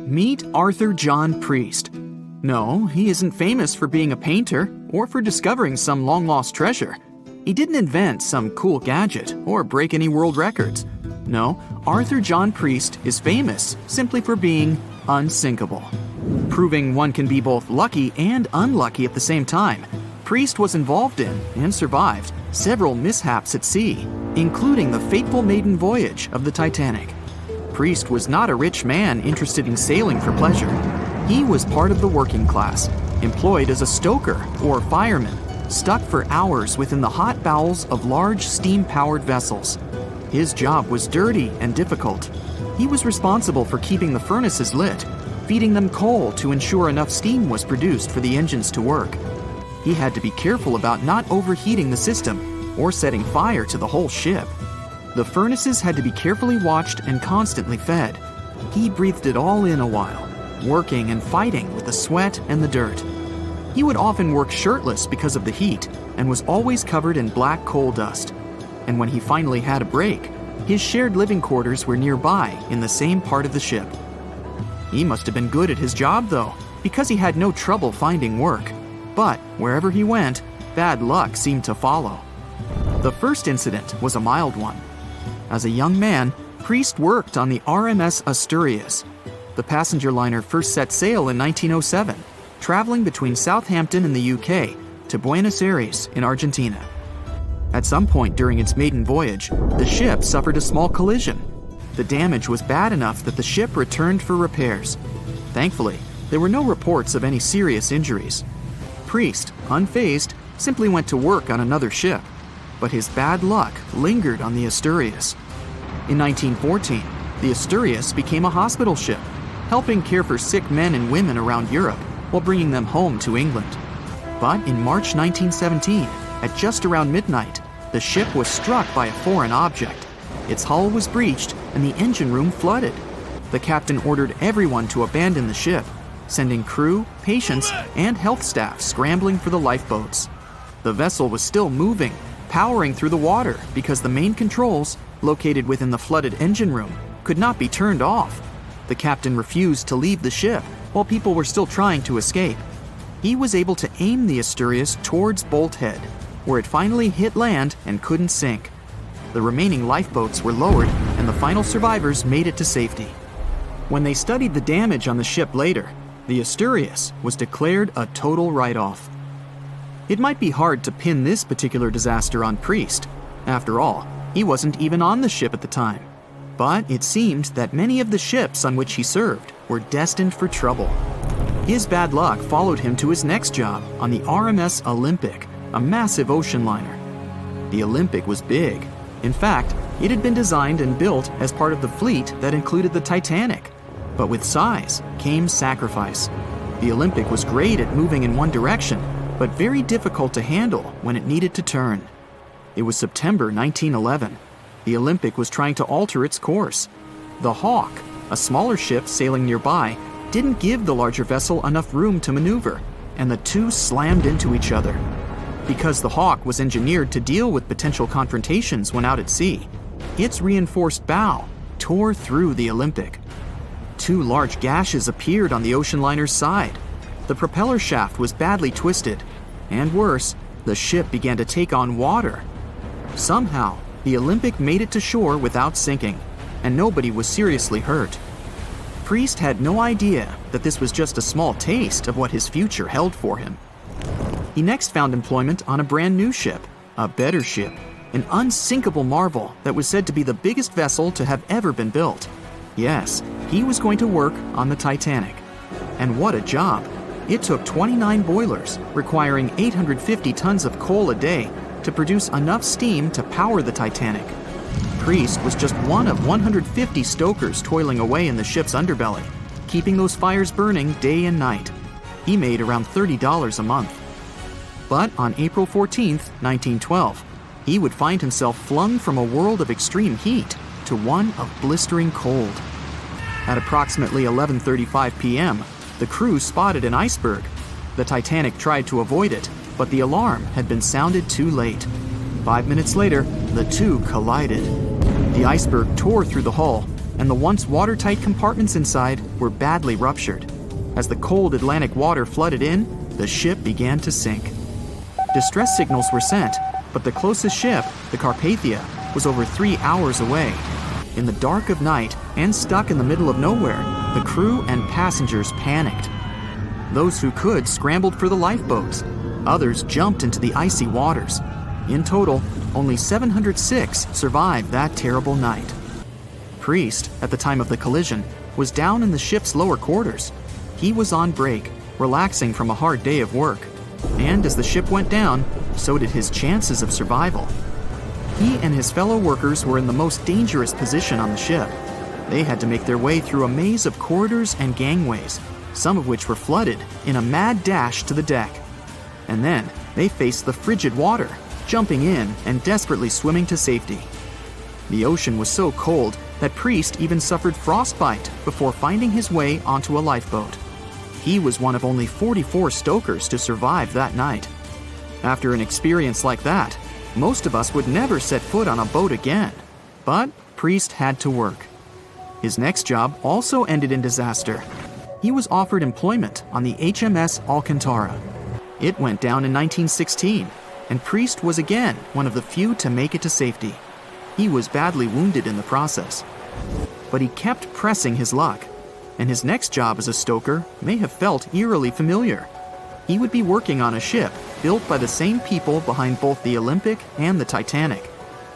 Meet Arthur John Priest. No, he isn't famous for being a painter or for discovering some long-lost treasure. He didn't invent some cool gadget or break any world records. No, Arthur John Priest is famous simply for being unsinkable. Proving one can be both lucky and unlucky at the same time, Priest was involved in and survived several mishaps at sea, including the fateful maiden voyage of the Titanic. Priest was not a rich man interested in sailing for pleasure. He was part of the working class, employed as a stoker or fireman, stuck for hours within the hot bowels of large steam-powered vessels. His job was dirty and difficult. He was responsible for keeping the furnaces lit, feeding them coal to ensure enough steam was produced for the engines to work. He had to be careful about not overheating the system or setting fire to the whole ship. The furnaces had to be carefully watched and constantly fed. He breathed it all in a while, working and fighting with the sweat and the dirt. He would often work shirtless because of the heat and was always covered in black coal dust. And when he finally had a break, his shared living quarters were nearby in the same part of the ship. He must have been good at his job, though, because he had no trouble finding work. But wherever he went, bad luck seemed to follow. The first incident was a mild one. As a young man, Priest worked on the RMS Asturias. The passenger liner first set sail in 1907, traveling between Southampton in the UK to Buenos Aires in Argentina. At some point during its maiden voyage, the ship suffered a small collision. The damage was bad enough that the ship returned for repairs. Thankfully, there were no reports of any serious injuries. Priest, unfazed, simply went to work on another ship, but his bad luck lingered on the Asturias. In 1914, the Asturias became a hospital ship, helping care for sick men and women around Europe while bringing them home to England. But in March 1917, at just around midnight, the ship was struck by a foreign object. Its hull was breached and the engine room flooded. The captain ordered everyone to abandon the ship, sending crew, patients, and health staff scrambling for the lifeboats. The vessel was still moving, powering through the water because the main controls, located within the flooded engine room, could not be turned off. The captain refused to leave the ship while people were still trying to escape. He was able to aim the Asturias towards Bolt Head, where it finally hit land and couldn't sink. The remaining lifeboats were lowered and the final survivors made it to safety. When they studied the damage on the ship later, the Asturias was declared a total write-off. It might be hard to pin this particular disaster on Priest. After all, he wasn't even on the ship at the time. But it seemed that many of the ships on which he served were destined for trouble. His bad luck followed him to his next job on the RMS Olympic, a massive ocean liner. The Olympic was big. In fact, it had been designed and built as part of the fleet that included the Titanic. But with size came sacrifice. The Olympic was great at moving in one direction, but very difficult to handle when it needed to turn. It was September 1911. The Olympic was trying to alter its course. The Hawk, a smaller ship sailing nearby, didn't give the larger vessel enough room to maneuver, and the two slammed into each other. Because the Hawk was engineered to deal with potential confrontations when out at sea, its reinforced bow tore through the Olympic. Two large gashes appeared on the ocean liner's side. The propeller shaft was badly twisted, and worse, the ship began to take on water. Somehow, the Olympic made it to shore without sinking, and nobody was seriously hurt. Priest had no idea that this was just a small taste of what his future held for him. He next found employment on a brand new ship, a better ship, an unsinkable marvel that was said to be the biggest vessel to have ever been built. Yes, he was going to work on the Titanic. And what a job! It took 29 boilers, requiring 850 tons of coal a day to produce enough steam to power the Titanic. Priest was just one of 150 stokers toiling away in the ship's underbelly, keeping those fires burning day and night. He made around $30 a month. But on April 14, 1912, he would find himself flung from a world of extreme heat to one of blistering cold. At approximately 11:35 p.m., the crew spotted an iceberg. The Titanic tried to avoid it, but the alarm had been sounded too late. 5 minutes later, the two collided. The iceberg tore through the hull, and the once watertight compartments inside were badly ruptured. As the cold Atlantic water flooded in, the ship began to sink. Distress signals were sent, but the closest ship, the Carpathia, was over 3 hours away. In the dark of night and stuck in the middle of nowhere, the crew and passengers panicked. Those who could scrambled for the lifeboats. Others jumped into the icy waters. In total, only 706 survived that terrible night. Priest, at the time of the collision, was down in the ship's lower quarters. He was on break, relaxing from a hard day of work. And as the ship went down, so did his chances of survival. He and his fellow workers were in the most dangerous position on the ship. They had to make their way through a maze of corridors and gangways, some of which were flooded, in a mad dash to the deck. And then they faced the frigid water, jumping in and desperately swimming to safety. The ocean was so cold that Priest even suffered frostbite before finding his way onto a lifeboat. He was one of only 44 stokers to survive that night. After an experience like that, most of us would never set foot on a boat again. But Priest had to work. His next job also ended in disaster. He was offered employment on the HMS Alcantara. It went down in 1916, and Priest was again one of the few to make it to safety. He was badly wounded in the process. But he kept pressing his luck, and his next job as a stoker may have felt eerily familiar. He would be working on a ship built by the same people behind both the Olympic and the Titanic.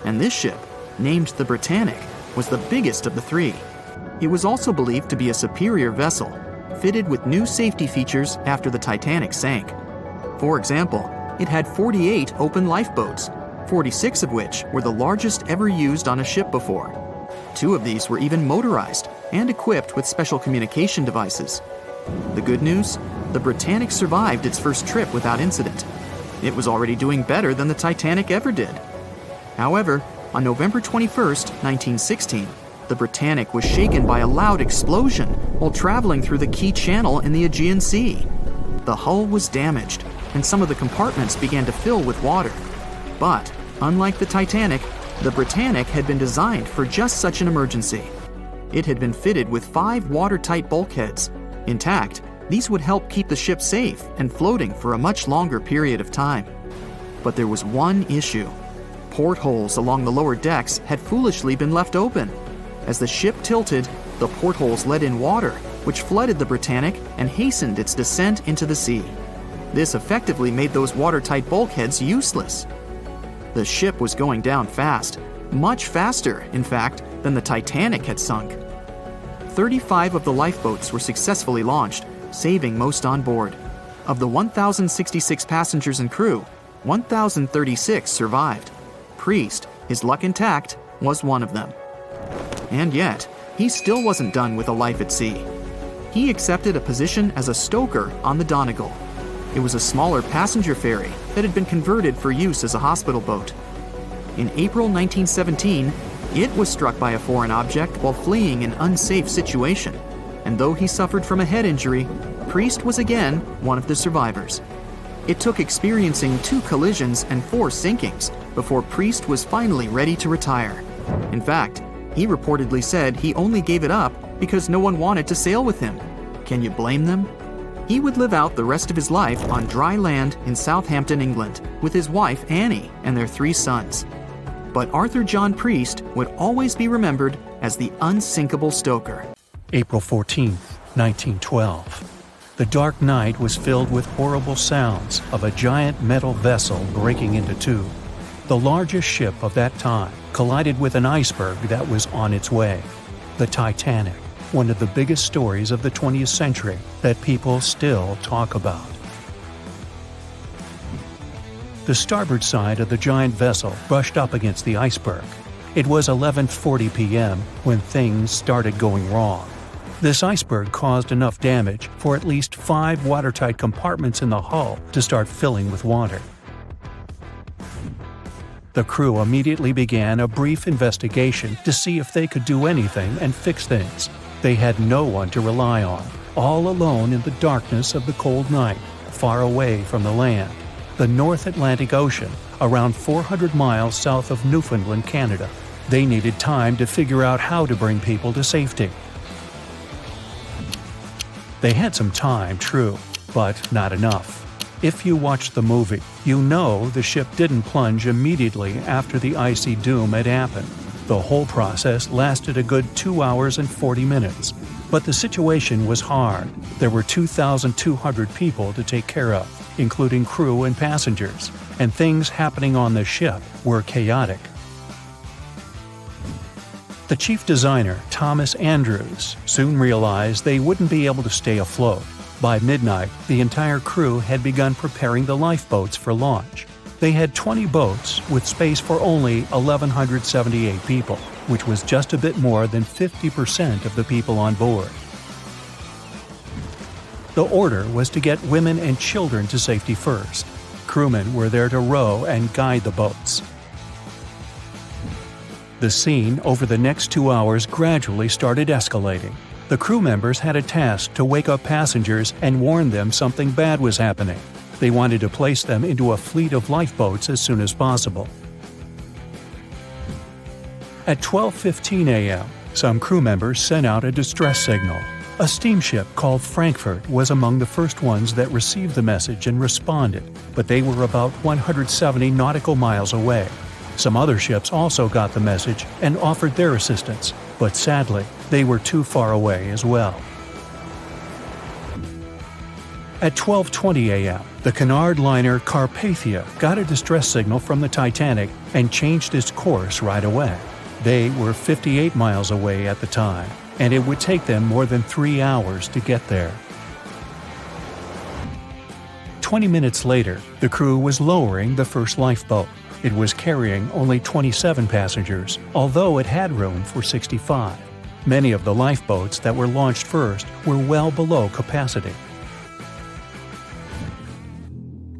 And this ship, named the Britannic, was the biggest of the three. It was also believed to be a superior vessel, fitted with new safety features after the Titanic sank. For example, it had 48 open lifeboats, 46 of which were the largest ever used on a ship before. 2 of these were even motorized and equipped with special communication devices. The good news? The Britannic survived its first trip without incident. It was already doing better than the Titanic ever did. However, on November 21st, 1916, the Britannic was shaken by a loud explosion while traveling through the key channel in the Aegean Sea. The hull was damaged, and some of the compartments began to fill with water. But, unlike the Titanic, the Britannic had been designed for just such an emergency. It had been fitted with 5 watertight bulkheads. Intact, these would help keep the ship safe and floating for a much longer period of time. But there was one issue. Portholes along the lower decks had foolishly been left open. As the ship tilted, the portholes let in water, which flooded the Britannic and hastened its descent into the sea. This effectively made those watertight bulkheads useless. The ship was going down fast, much faster, in fact, than the Titanic had sunk. 35 of the lifeboats were successfully launched, saving most on board. Of the 1,066 passengers and crew, 1,036 survived. Priest, his luck intact, was one of them. And yet, he still wasn't done with a life at sea. He accepted a position as a stoker on the Donegal. It was a smaller passenger ferry that had been converted for use as a hospital boat. In April 1917, it was struck by a foreign object while fleeing an unsafe situation, and though he suffered from a head injury, Priest was again one of the survivors. It took experiencing 2 collisions and 4 sinkings before Priest was finally ready to retire. In fact, he reportedly said he only gave it up because no one wanted to sail with him. Can you blame them? He would live out the rest of his life on dry land in Southampton, England, with his wife Annie and their 3 sons. But Arthur John Priest would always be remembered as the unsinkable stoker. April 14, 1912. The dark night was filled with horrible sounds of a giant metal vessel breaking into 2. The largest ship of that time collided with an iceberg that was on its way. The Titanic, one of the biggest stories of the 20th century that people still talk about. The starboard side of the giant vessel brushed up against the iceberg. It was 11:40 p.m. when things started going wrong. This iceberg caused enough damage for at least 5 watertight compartments in the hull to start filling with water. The crew immediately began a brief investigation to see if they could do anything and fix things. They had no one to rely on, all alone in the darkness of the cold night, far away from the land. The North Atlantic Ocean, around 400 miles south of Newfoundland, Canada. They needed time to figure out how to bring people to safety. They had some time, true, but not enough. If you watched the movie, you know the ship didn't plunge immediately after the icy doom had happened. The whole process lasted a good 2 hours and 40 minutes. But the situation was hard. There were 2,200 people to take care of, including crew and passengers, and things happening on the ship were chaotic. The chief designer, Thomas Andrews, soon realized they wouldn't be able to stay afloat. By midnight, the entire crew had begun preparing the lifeboats for launch. They had 20 boats with space for only 1,178 people, which was just a bit more than 50% of the people on board. The order was to get women and children to safety first. Crewmen were there to row and guide the boats. The scene over the next 2 hours gradually started escalating. The crew members had a task to wake up passengers and warn them something bad was happening. They wanted to place them into a fleet of lifeboats as soon as possible. At 12:15 a.m., some crew members sent out a distress signal. A steamship called Frankfurt was among the first ones that received the message and responded, but they were about 170 nautical miles away. Some other ships also got the message and offered their assistance, but sadly, they were too far away as well. At 12:20 a.m., the Cunard liner Carpathia got a distress signal from the Titanic and changed its course right away. They were 58 miles away at the time, and it would take them more than 3 hours to get there. 20 minutes later, the crew was lowering the first lifeboat. It was carrying only 27 passengers, although it had room for 65. Many of the lifeboats that were launched first were well below capacity.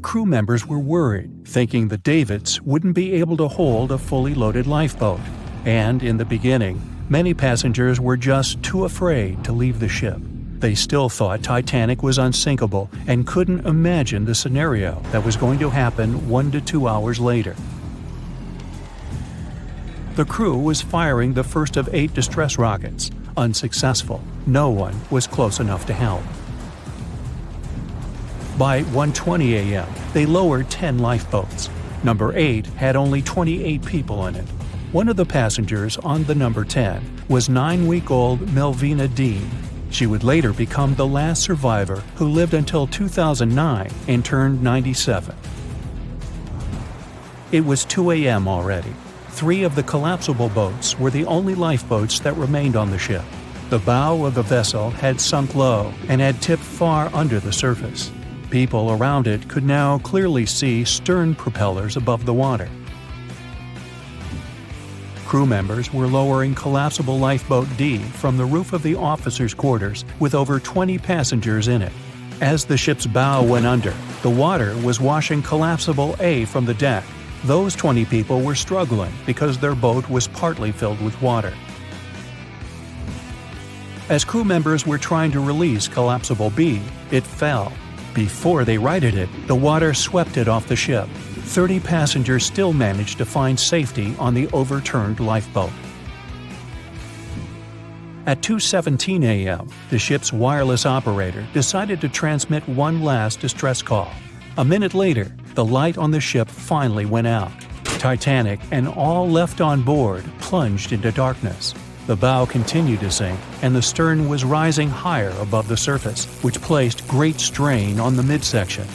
Crew members were worried, thinking the Davids wouldn't be able to hold a fully loaded lifeboat. And in the beginning, many passengers were just too afraid to leave the ship. They still thought Titanic was unsinkable and couldn't imagine the scenario that was going to happen 1 to 2 hours later. The crew was firing the first of 8 distress rockets. Unsuccessful. No one was close enough to help. By 1:20 a.m., they lowered 10 lifeboats. Number 8 had only 28 people in it. One of the passengers on the number 10 was 9-week-old Melvina Dean. She would later become the last survivor who lived until 2009 and turned 97. It was 2 a.m. already. 3 of the collapsible boats were the only lifeboats that remained on the ship. The bow of the vessel had sunk low and had tipped far under the surface. People around it could now clearly see stern propellers above the water. Crew members were lowering collapsible lifeboat D from the roof of the officers' quarters with over 20 passengers in it. As the ship's bow went under, the water was washing collapsible A from the deck. Those 20 people were struggling because their boat was partly filled with water. As crew members were trying to release collapsible B, it fell. Before they righted it, the water swept it off the ship. 30 passengers still managed to find safety on the overturned lifeboat. At 2:17 a.m., the ship's wireless operator decided to transmit one last distress call. A minute later, the light on the ship finally went out. Titanic and all left on board plunged into darkness. The bow continued to sink, and the stern was rising higher above the surface, which placed great strain on the midsection.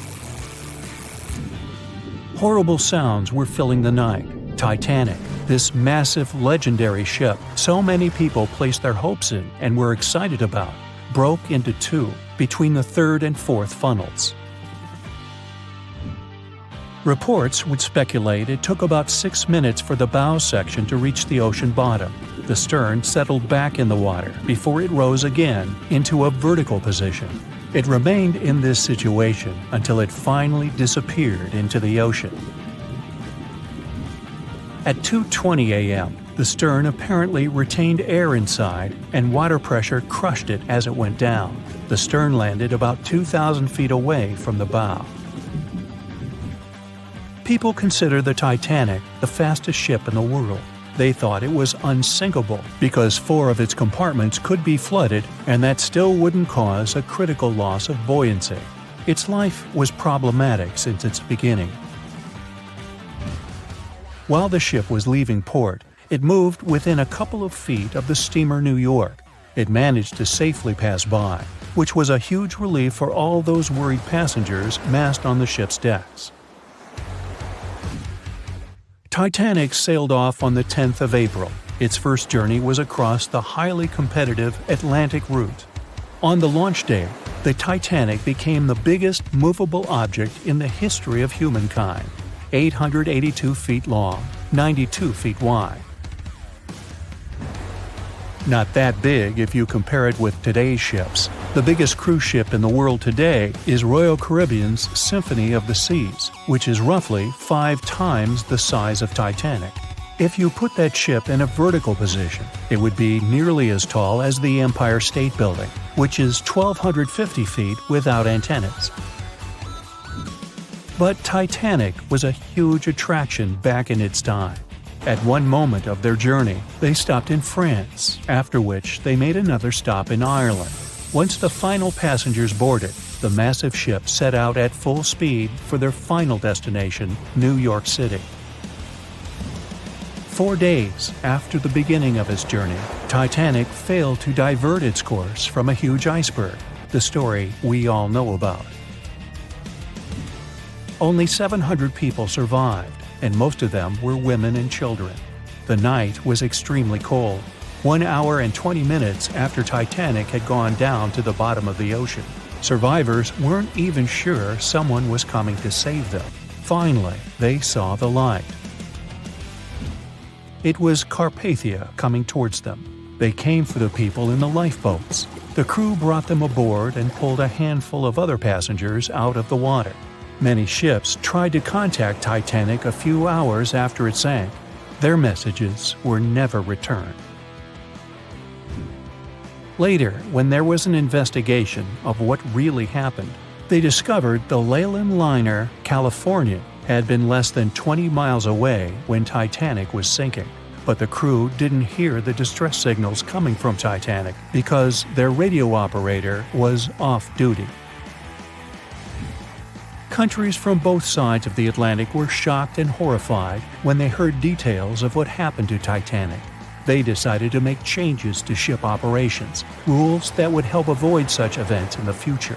Horrible sounds were filling the night. Titanic, this massive, legendary ship so many people placed their hopes in and were excited about, broke into 2 between the 3rd and 4th funnels. Reports would speculate it took about 6 minutes for the bow section to reach the ocean bottom. The stern settled back in the water before it rose again into a vertical position. It remained in this situation until it finally disappeared into the ocean. At 2:20 a.m., the stern apparently retained air inside, and water pressure crushed it as it went down. The stern landed about 2,000 feet away from the bow. People consider the Titanic the fastest ship in the world. They thought it was unsinkable because 4 of its compartments could be flooded, and that still wouldn't cause a critical loss of buoyancy. Its life was problematic since its beginning. While the ship was leaving port, it moved within a couple of feet of the steamer New York. It managed to safely pass by, which was a huge relief for all those worried passengers massed on the ship's decks. Titanic sailed off on the 10th of April. Its first journey was across the highly competitive Atlantic route. On the launch day, the Titanic became the biggest movable object in the history of humankind, 882 feet long, 92 feet wide. Not that big if you compare it with today's ships. The biggest cruise ship in the world today is Royal Caribbean's Symphony of the Seas, which is roughly 5 times the size of Titanic. If you put that ship in a vertical position, it would be nearly as tall as the Empire State Building, which is 1,250 feet without antennas. But Titanic was a huge attraction back in its time. At one moment of their journey, they stopped in France, after which they made another stop in Ireland. Once the final passengers boarded, the massive ship set out at full speed for their final destination, New York City. 4 days after the beginning of its journey, Titanic failed to divert its course from a huge iceberg, the story we all know about. Only 700 people survived, and most of them were women and children. The night was extremely cold, 1 hour and 20 minutes after Titanic had gone down to the bottom of the ocean. Survivors weren't even sure someone was coming to save them. Finally, they saw the light. It was Carpathia coming towards them. They came for the people in the lifeboats. The crew brought them aboard and pulled a handful of other passengers out of the water. Many ships tried to contact Titanic a few hours after it sank. Their messages were never returned. Later, when there was an investigation of what really happened, they discovered the Leyland liner California had been less than 20 miles away when Titanic was sinking. But the crew didn't hear the distress signals coming from Titanic because their radio operator was off duty. Countries from both sides of the Atlantic were shocked and horrified when they heard details of what happened to Titanic. They decided to make changes to ship operations, rules that would help avoid such events in the future.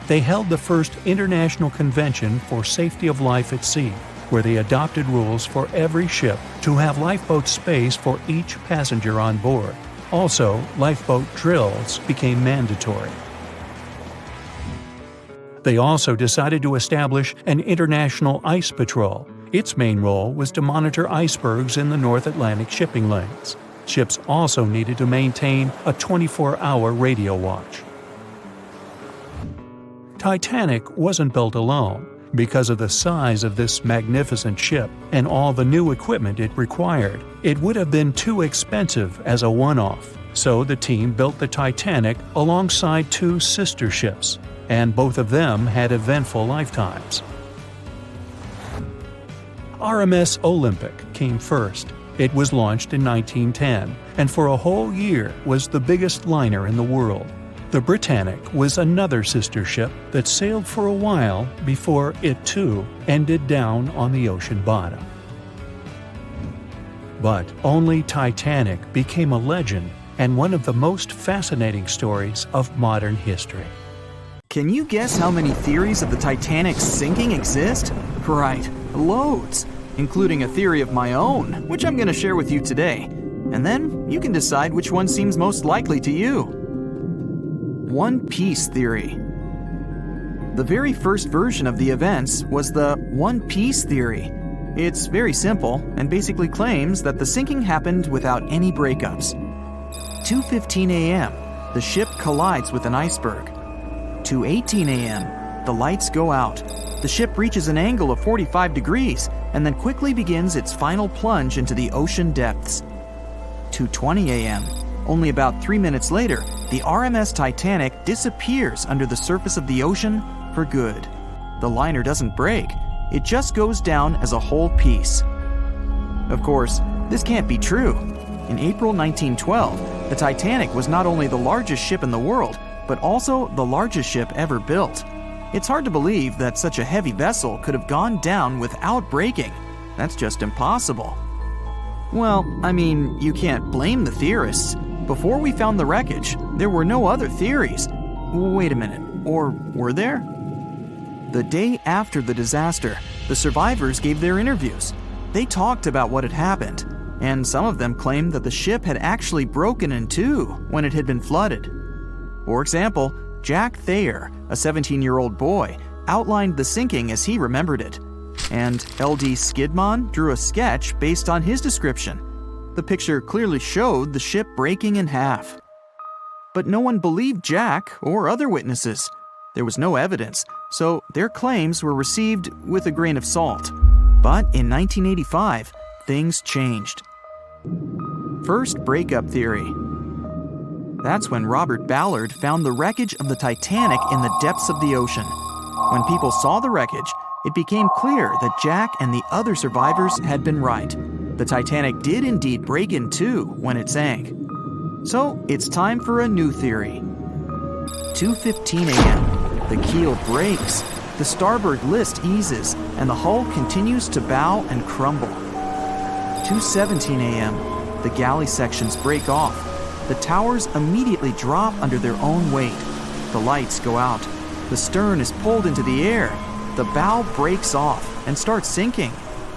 They held the first International Convention for Safety of Life at Sea, where they adopted rules for every ship to have lifeboat space for each passenger on board. Also, lifeboat drills became mandatory. They also decided to establish an international ice patrol. Its main role was to monitor icebergs in the North Atlantic shipping lanes. Ships also needed to maintain a 24-hour radio watch. Titanic wasn't built alone. Because of the size of this magnificent ship and all the new equipment it required, it would have been too expensive as a one-off. So the team built the Titanic alongside 2 sister ships, and both of them had eventful lifetimes. RMS Olympic came first. It was launched in 1910, and for a whole year was the biggest liner in the world. The Britannic was another sister ship that sailed for a while before it too ended down on the ocean bottom. But only Titanic became a legend and one of the most fascinating stories of modern history. Can you guess how many theories of the Titanic's sinking exist? Right, loads, including a theory of my own, which I'm going to share with you today. And then you can decide which one seems most likely to you. One Piece theory. The very first version of the events was the One Piece theory. It's very simple and basically claims that the sinking happened without any breakups. 2:15 a.m., the ship collides with an iceberg. 2:18 a.m., the lights go out. The ship reaches an angle of 45 degrees and then quickly begins its final plunge into the ocean depths. 2:20 a.m., only about 3 minutes later, the RMS Titanic disappears under the surface of the ocean for good. The liner doesn't break, it just goes down as a whole piece. Of course, this can't be true. In April 1912, the Titanic was not only the largest ship in the world, but also the largest ship ever built. It's hard to believe that such a heavy vessel could have gone down without breaking. That's just impossible. Well, I mean, you can't blame the theorists. Before we found the wreckage, there were no other theories. Wait a minute, or were there? The day after the disaster, the survivors gave their interviews. They talked about what had happened, and some of them claimed that the ship had actually broken in two when it had been flooded. For example, Jack Thayer, a 17-year-old boy, outlined the sinking as he remembered it, and L.D. Skidmon drew a sketch based on his description. The picture clearly showed the ship breaking in half. But no one believed Jack or other witnesses. There was no evidence, so their claims were received with a grain of salt. But in 1985, things changed. First breakup theory. That's when Robert Ballard found the wreckage of the Titanic in the depths of the ocean. When people saw the wreckage, it became clear that Jack and the other survivors had been right. The Titanic did indeed break in two when it sank. So it's time for a new theory. 2:15 a.m. The keel breaks, the starboard list eases, and the hull continues to bow and crumble. 2:17 a.m. The galley sections break off. The towers immediately drop under their own weight. The lights go out. The stern is pulled into the air. The bow breaks off and starts sinking.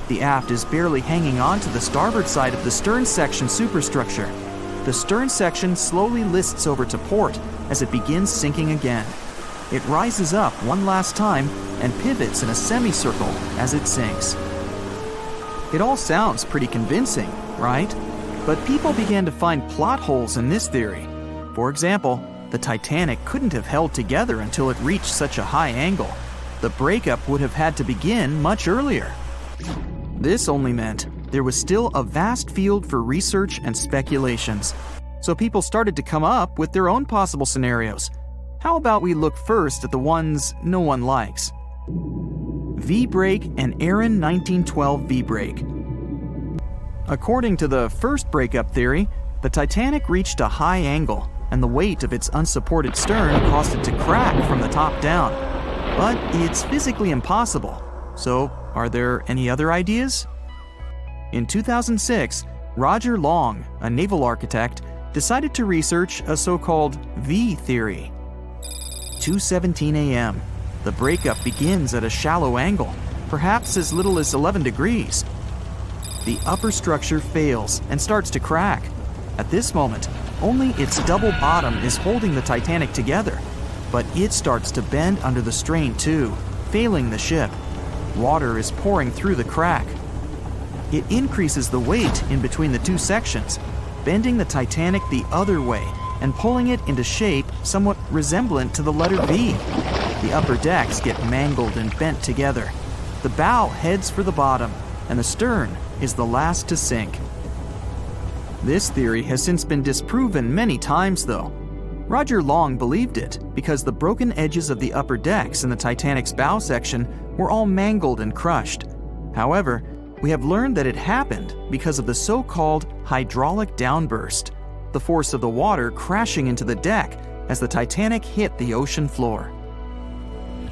The aft is barely hanging on to the starboard side of the stern section superstructure. The stern section slowly lists over to port as it begins sinking again. It rises up one last time and pivots in a semicircle as it sinks. It all sounds pretty convincing, right? But people began to find plot holes in this theory. For example, the Titanic couldn't have held together until it reached such a high angle. The breakup would have had to begin much earlier. This only meant there was still a vast field for research and speculations. So people started to come up with their own possible scenarios. How about we look first at the ones no one likes? V-break and Aaron 1912 V-break. According to the first breakup theory, the Titanic reached a high angle, and the weight of its unsupported stern caused it to crack from the top down. But it's physically impossible. So, are there any other ideas? In 2006, Roger Long, a naval architect, decided to research a so-called V theory. 2:17 a.m. The breakup begins at a shallow angle, perhaps as little as 11 degrees. The upper structure fails and starts to crack. At this moment, only its double bottom is holding the Titanic together, but it starts to bend under the strain too, failing the ship. Water is pouring through the crack. It increases the weight in between the two sections, bending the Titanic the other way and pulling it into shape somewhat resemblant to the letter V. The upper decks get mangled and bent together. The bow heads for the bottom, and the stern is the last to sink. This theory has since been disproven many times, though. Roger Long believed it because the broken edges of the upper decks in the Titanic's bow section were all mangled and crushed. However, we have learned that it happened because of the so-called hydraulic downburst, the force of the water crashing into the deck as the Titanic hit the ocean floor.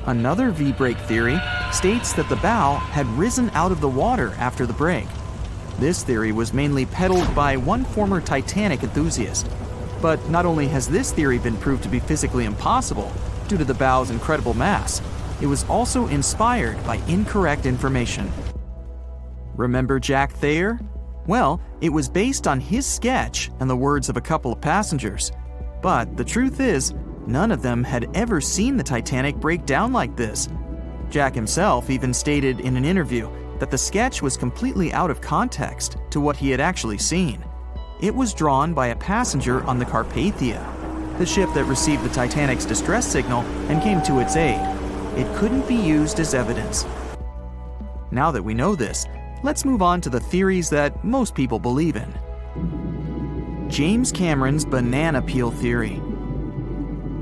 Another V-break theory states that the bow had risen out of the water after the break. This theory was mainly peddled by one former Titanic enthusiast. But not only has this theory been proved to be physically impossible due to the bow's incredible mass, it was also inspired by incorrect information. Remember Jack Thayer? Well, it was based on his sketch and the words of a couple of passengers. But the truth is, none of them had ever seen the Titanic break down like this. Jack himself even stated in an interview that the sketch was completely out of context to what he had actually seen. It was drawn by a passenger on the Carpathia, the ship that received the Titanic's distress signal and came to its aid. It couldn't be used as evidence. Now that we know this, let's move on to the theories that most people believe in. James Cameron's banana peel theory.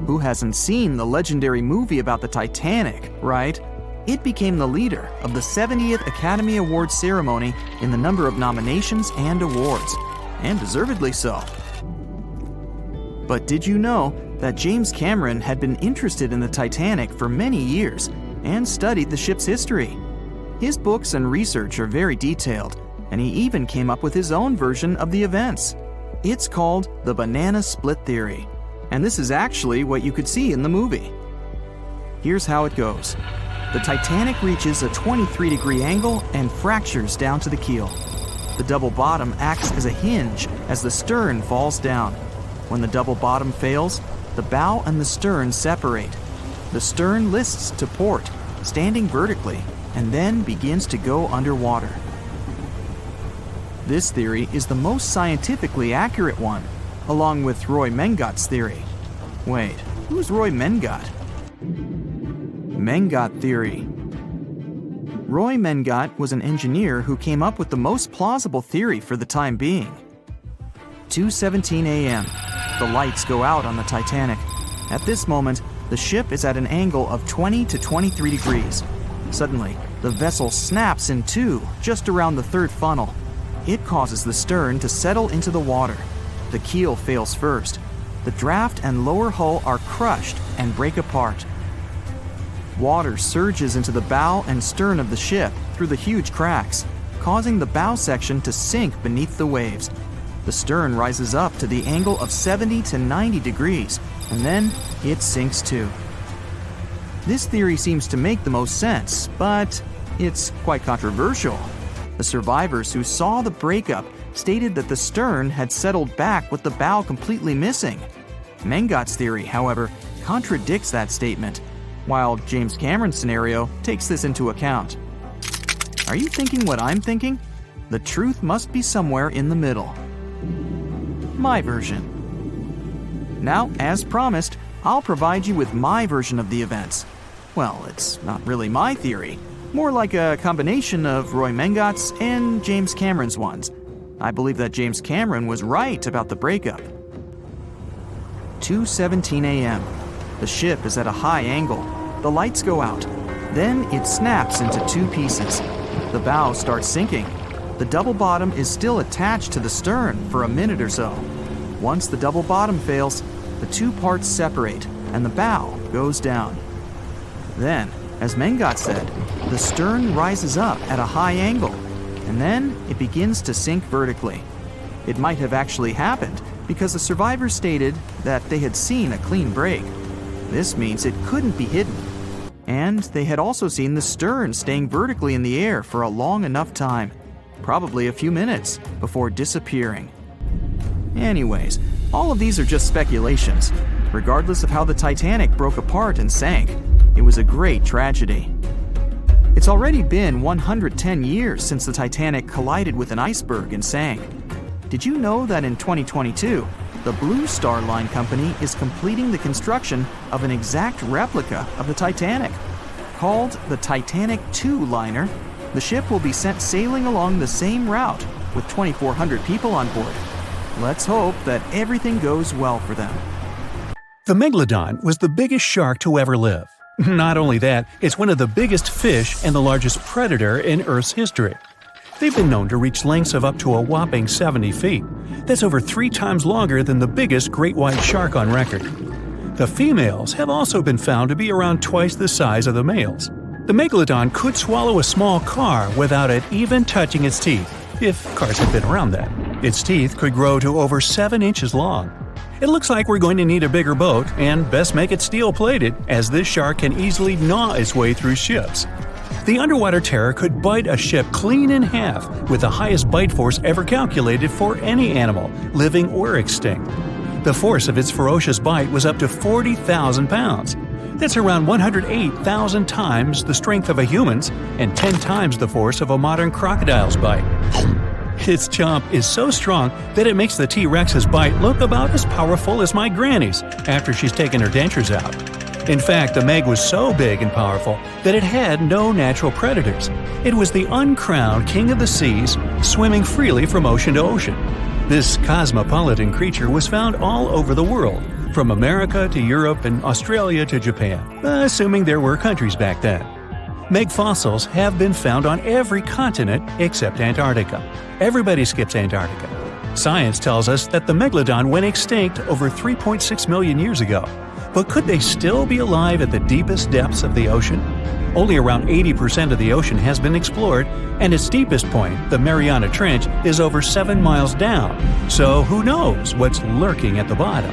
Who hasn't seen the legendary movie about the Titanic, right? It became the leader of the 70th Academy Awards ceremony in the number of nominations and awards, and deservedly so. But did you know that James Cameron had been interested in the Titanic for many years and studied the ship's history? His books and research are very detailed, and he even came up with his own version of the events. It's called the banana split theory, and this is actually what you could see in the movie. Here's how it goes. The Titanic reaches a 23-degree angle and fractures down to the keel. The double bottom acts as a hinge as the stern falls down. When the double bottom fails, the bow and the stern separate. The stern lists to port, standing vertically, and then begins to go underwater. This theory is the most scientifically accurate one, along with Roy Mengat's theory. Wait, who's Roy Mengat? Mengat theory. Roy Mengat was an engineer who came up with the most plausible theory for the time being. 2:17 a.m. The lights go out on the Titanic. At this moment, the ship is at an angle of 20 to 23 degrees. Suddenly, the vessel snaps in two just around the third funnel. It causes the stern to settle into the water. The keel fails first. The draft and lower hull are crushed and break apart. Water surges into the bow and stern of the ship through the huge cracks, causing the bow section to sink beneath the waves. The stern rises up to the angle of 70 to 90 degrees, and then it sinks too. This theory seems to make the most sense, but it's quite controversial. The survivors who saw the breakup stated that the stern had settled back with the bow completely missing. Mengat's theory, however, contradicts that statement, while James Cameron's scenario takes this into account. Are you thinking what I'm thinking? The truth must be somewhere in the middle. My version. Now, as promised, I'll provide you with my version of the events. Well, it's not really my theory, more like a combination of Roy Mengat's and James Cameron's ones. I believe that James Cameron was right about the breakup. 2:17 a.m. The ship is at a high angle. The lights go out. Then it snaps into two pieces. The bow starts sinking. The double bottom is still attached to the stern for a minute or so. Once the double bottom fails, the two parts separate and the bow goes down. Then, as Mengat said, the stern rises up at a high angle, and then it begins to sink vertically. It might have actually happened because the survivors stated that they had seen a clean break. This means it couldn't be hidden. And they had also seen the stern staying vertically in the air for a long enough time, probably a few minutes, before disappearing. Anyways, all of these are just speculations. Regardless of how the Titanic broke apart and sank, it was a great tragedy. It's already been 110 years since the Titanic collided with an iceberg and sank. Did you know that in 2022, the Blue Star Line Company is completing the construction of an exact replica of the Titanic? Called the Titanic II liner, the ship will be sent sailing along the same route with 2,400 people on board. Let's hope that everything goes well for them. The Megalodon was the biggest shark to ever live. Not only that, it's one of the biggest fish and the largest predator in Earth's history. They've been known to reach lengths of up to a whopping 70 feet. That's over 3 times longer than the biggest great white shark on record. The females have also been found to be around twice the size of the males. The Megalodon could swallow a small car without it even touching its teeth, if cars had been around that. Its teeth could grow to over 7 inches long. It looks like we're going to need a bigger boat, and best make it steel-plated, as this shark can easily gnaw its way through ships. The underwater terror could bite a ship clean in half, with the highest bite force ever calculated for any animal, living or extinct. The force of its ferocious bite was up to 40,000 pounds. That's around 108,000 times the strength of a human's and 10 times the force of a modern crocodile's bite. Its chomp is so strong that it makes the T-Rex's bite look about as powerful as my granny's after she's taken her dentures out. In fact, the Meg was so big and powerful that it had no natural predators. It was the uncrowned king of the seas, swimming freely from ocean to ocean. This cosmopolitan creature was found all over the world, from America to Europe and Australia to Japan, assuming there were countries back then. Meg fossils have been found on every continent except Antarctica. Everybody skips Antarctica. Science tells us that the Megalodon went extinct over 3.6 million years ago. But could they still be alive at the deepest depths of the ocean? Only around 80% of the ocean has been explored, and its deepest point, the Mariana Trench, is over 7 miles down. So who knows what's lurking at the bottom?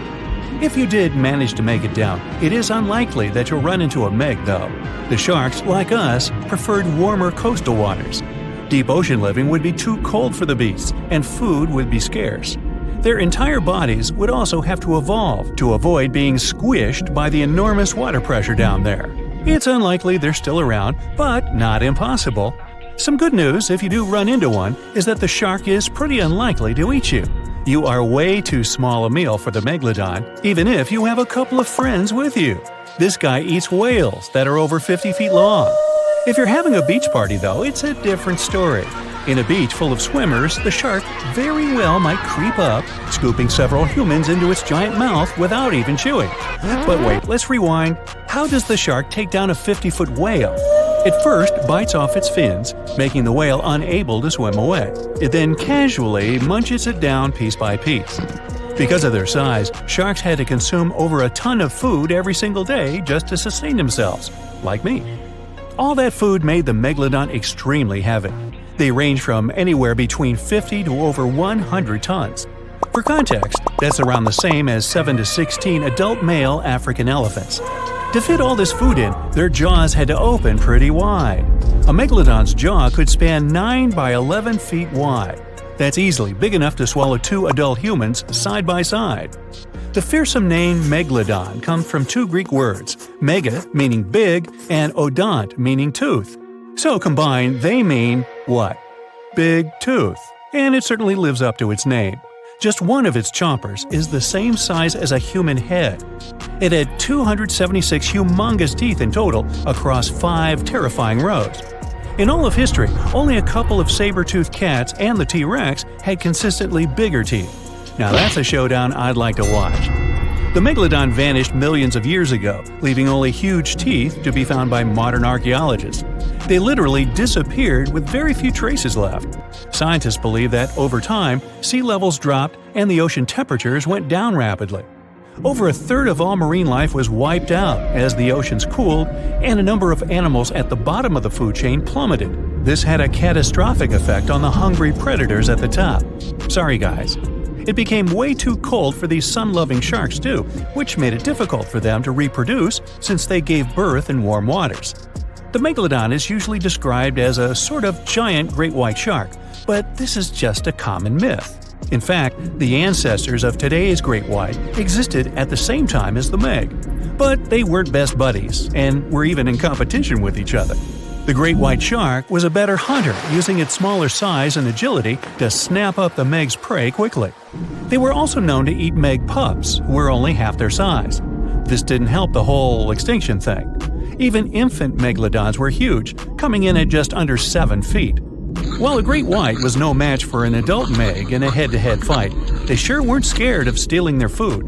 If you did manage to make it down, it is unlikely that you'll run into a Meg, though. The sharks, like us, preferred warmer coastal waters. Deep ocean living would be too cold for the beasts, and food would be scarce. Their entire bodies would also have to evolve to avoid being squished by the enormous water pressure down there. It's unlikely they're still around, but not impossible. Some good news, if you do run into one, is that the shark is pretty unlikely to eat you. You are way too small a meal for the Megalodon, even if you have a couple of friends with you. This guy eats whales that are over 50 feet long. If you're having a beach party, though, it's a different story. In a beach full of swimmers, the shark very well might creep up, scooping several humans into its giant mouth without even chewing. But wait, let's rewind. How does the shark take down a 50-foot whale? It first bites off its fins, making the whale unable to swim away. It then casually munches it down piece by piece. Because of their size, sharks had to consume over a ton of food every single day just to sustain themselves, like me. All that food made the Megalodon extremely heavy. They range from anywhere between 50 to over 100 tons. For context, that's around the same as 7 to 16 adult male African elephants. To fit all this food in, their jaws had to open pretty wide. A Megalodon's jaw could span 9 by 11 feet wide. That's easily big enough to swallow 2 adult humans side by side. The fearsome name Megalodon comes from 2 Greek words, mega meaning big and odont meaning tooth. So combined, they mean what? Big tooth. And it certainly lives up to its name. Just one of its chompers is the same size as a human head. It had 276 humongous teeth in total across 5 terrifying rows. In all of history, only a couple of saber-toothed cats and the T-Rex had consistently bigger teeth. Now that's a showdown I'd like to watch. The Megalodon vanished millions of years ago, leaving only huge teeth to be found by modern archaeologists. They literally disappeared with very few traces left. Scientists believe that over time, sea levels dropped and the ocean temperatures went down rapidly. Over a third of all marine life was wiped out as the oceans cooled, and a number of animals at the bottom of the food chain plummeted. This had a catastrophic effect on the hungry predators at the top. Sorry guys. It became way too cold for these sun-loving sharks too, which made it difficult for them to reproduce since they gave birth in warm waters. The Megalodon is usually described as a sort of giant great white shark, but this is just a common myth. In fact, the ancestors of today's great white existed at the same time as the Meg. But they weren't best buddies, and were even in competition with each other. The great white shark was a better hunter, using its smaller size and agility to snap up the Meg's prey quickly. They were also known to eat Meg pups, who were only half their size. This didn't help the whole extinction thing. Even infant Megalodons were huge, coming in at just under 7 feet. While a great white was no match for an adult Meg in a head-to-head fight, they sure weren't scared of stealing their food.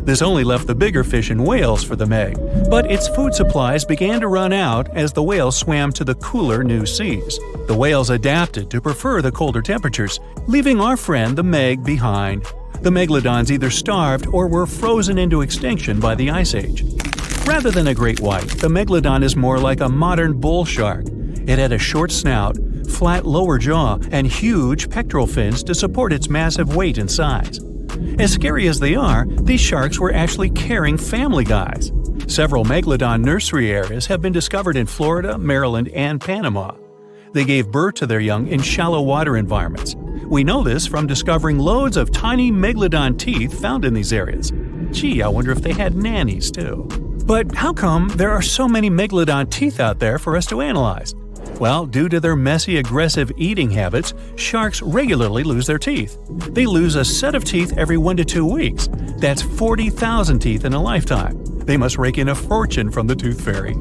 This only left the bigger fish and whales for the Meg, but its food supplies began to run out as the whales swam to the cooler new seas. The whales adapted to prefer the colder temperatures, leaving our friend the Meg behind. The Megalodons either starved or were frozen into extinction by the Ice Age. Rather than a great white, the Megalodon is more like a modern bull shark. It had a short snout, flat lower jaw, and huge pectoral fins to support its massive weight and size. As scary as they are, these sharks were actually caring family guys. Several Megalodon nursery areas have been discovered in Florida, Maryland, and Panama. They gave birth to their young in shallow water environments. We know this from discovering loads of tiny Megalodon teeth found in these areas. Gee, I wonder if they had nannies too. But how come there are so many Megalodon teeth out there for us to analyze? Well, due to their messy, aggressive eating habits, sharks regularly lose their teeth. They lose a set of teeth every 1 to 2 weeks. That's 40,000 teeth in a lifetime. They must rake in a fortune from the tooth fairy.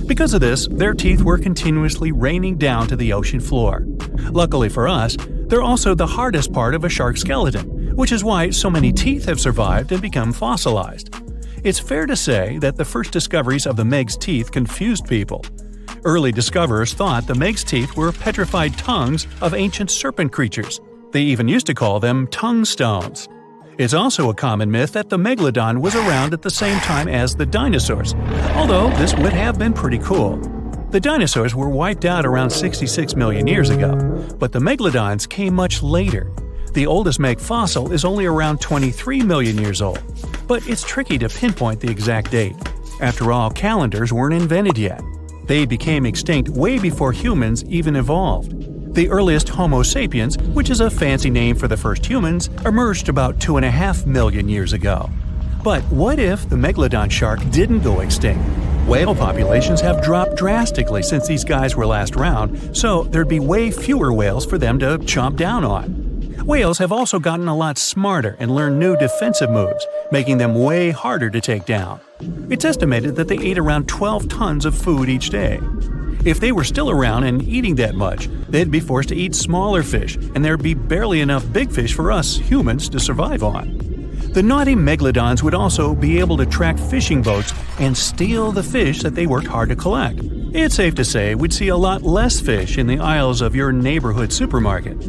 Because of this, their teeth were continuously raining down to the ocean floor. Luckily for us, they're also the hardest part of a shark's skeleton, which is why so many teeth have survived and become fossilized. It's fair to say that the first discoveries of the Meg's teeth confused people. Early discoverers thought the Meg's teeth were petrified tongues of ancient serpent creatures. They even used to call them tongue stones. It's also a common myth that the Megalodon was around at the same time as the dinosaurs, although this would have been pretty cool. The dinosaurs were wiped out around 66 million years ago, but the Megalodons came much later. The oldest Meg fossil is only around 23 million years old, but it's tricky to pinpoint the exact date. After all, calendars weren't invented yet. They became extinct way before humans even evolved. The earliest Homo sapiens, which is a fancy name for the first humans, emerged about 2.5 million years ago. But what if the Megalodon shark didn't go extinct? Whale populations have dropped drastically since these guys were last around, so there'd be way fewer whales for them to chomp down on. Whales have also gotten a lot smarter and learned new defensive moves, making them way harder to take down. It's estimated that they ate around 12 tons of food each day. If they were still around and eating that much, they'd be forced to eat smaller fish, and there'd be barely enough big fish for us humans to survive on. The naughty Megalodons would also be able to track fishing boats and steal the fish that they worked hard to collect. It's safe to say we'd see a lot less fish in the aisles of your neighborhood supermarket.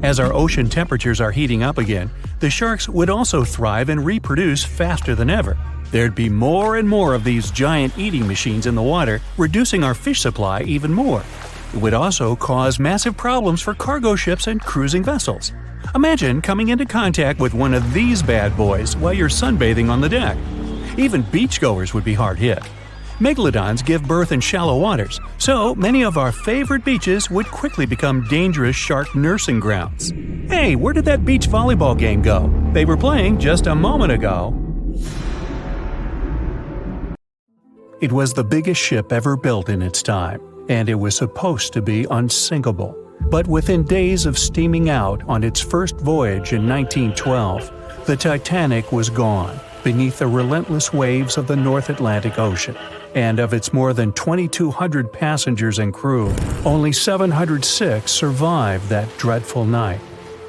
As our ocean temperatures are heating up again, the sharks would also thrive and reproduce faster than ever. There'd be more and more of these giant eating machines in the water, reducing our fish supply even more. It would also cause massive problems for cargo ships and cruising vessels. Imagine coming into contact with one of these bad boys while you're sunbathing on the deck. Even beachgoers would be hard hit. Megalodons give birth in shallow waters, so many of our favorite beaches would quickly become dangerous shark nursing grounds. Hey, where did that beach volleyball game go? They were playing just a moment ago. It was the biggest ship ever built in its time, and it was supposed to be unsinkable. But within days of steaming out on its first voyage in 1912, the Titanic was gone beneath the relentless waves of the North Atlantic Ocean. And of its more than 2,200 passengers and crew, only 706 survived that dreadful night.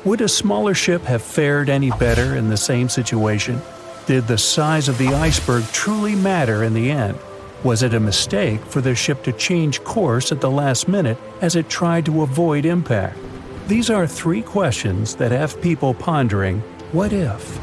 Would a smaller ship have fared any better in the same situation? Did the size of the iceberg truly matter in the end? Was it a mistake for the ship to change course at the last minute as it tried to avoid impact? These are three questions that have people pondering, what if?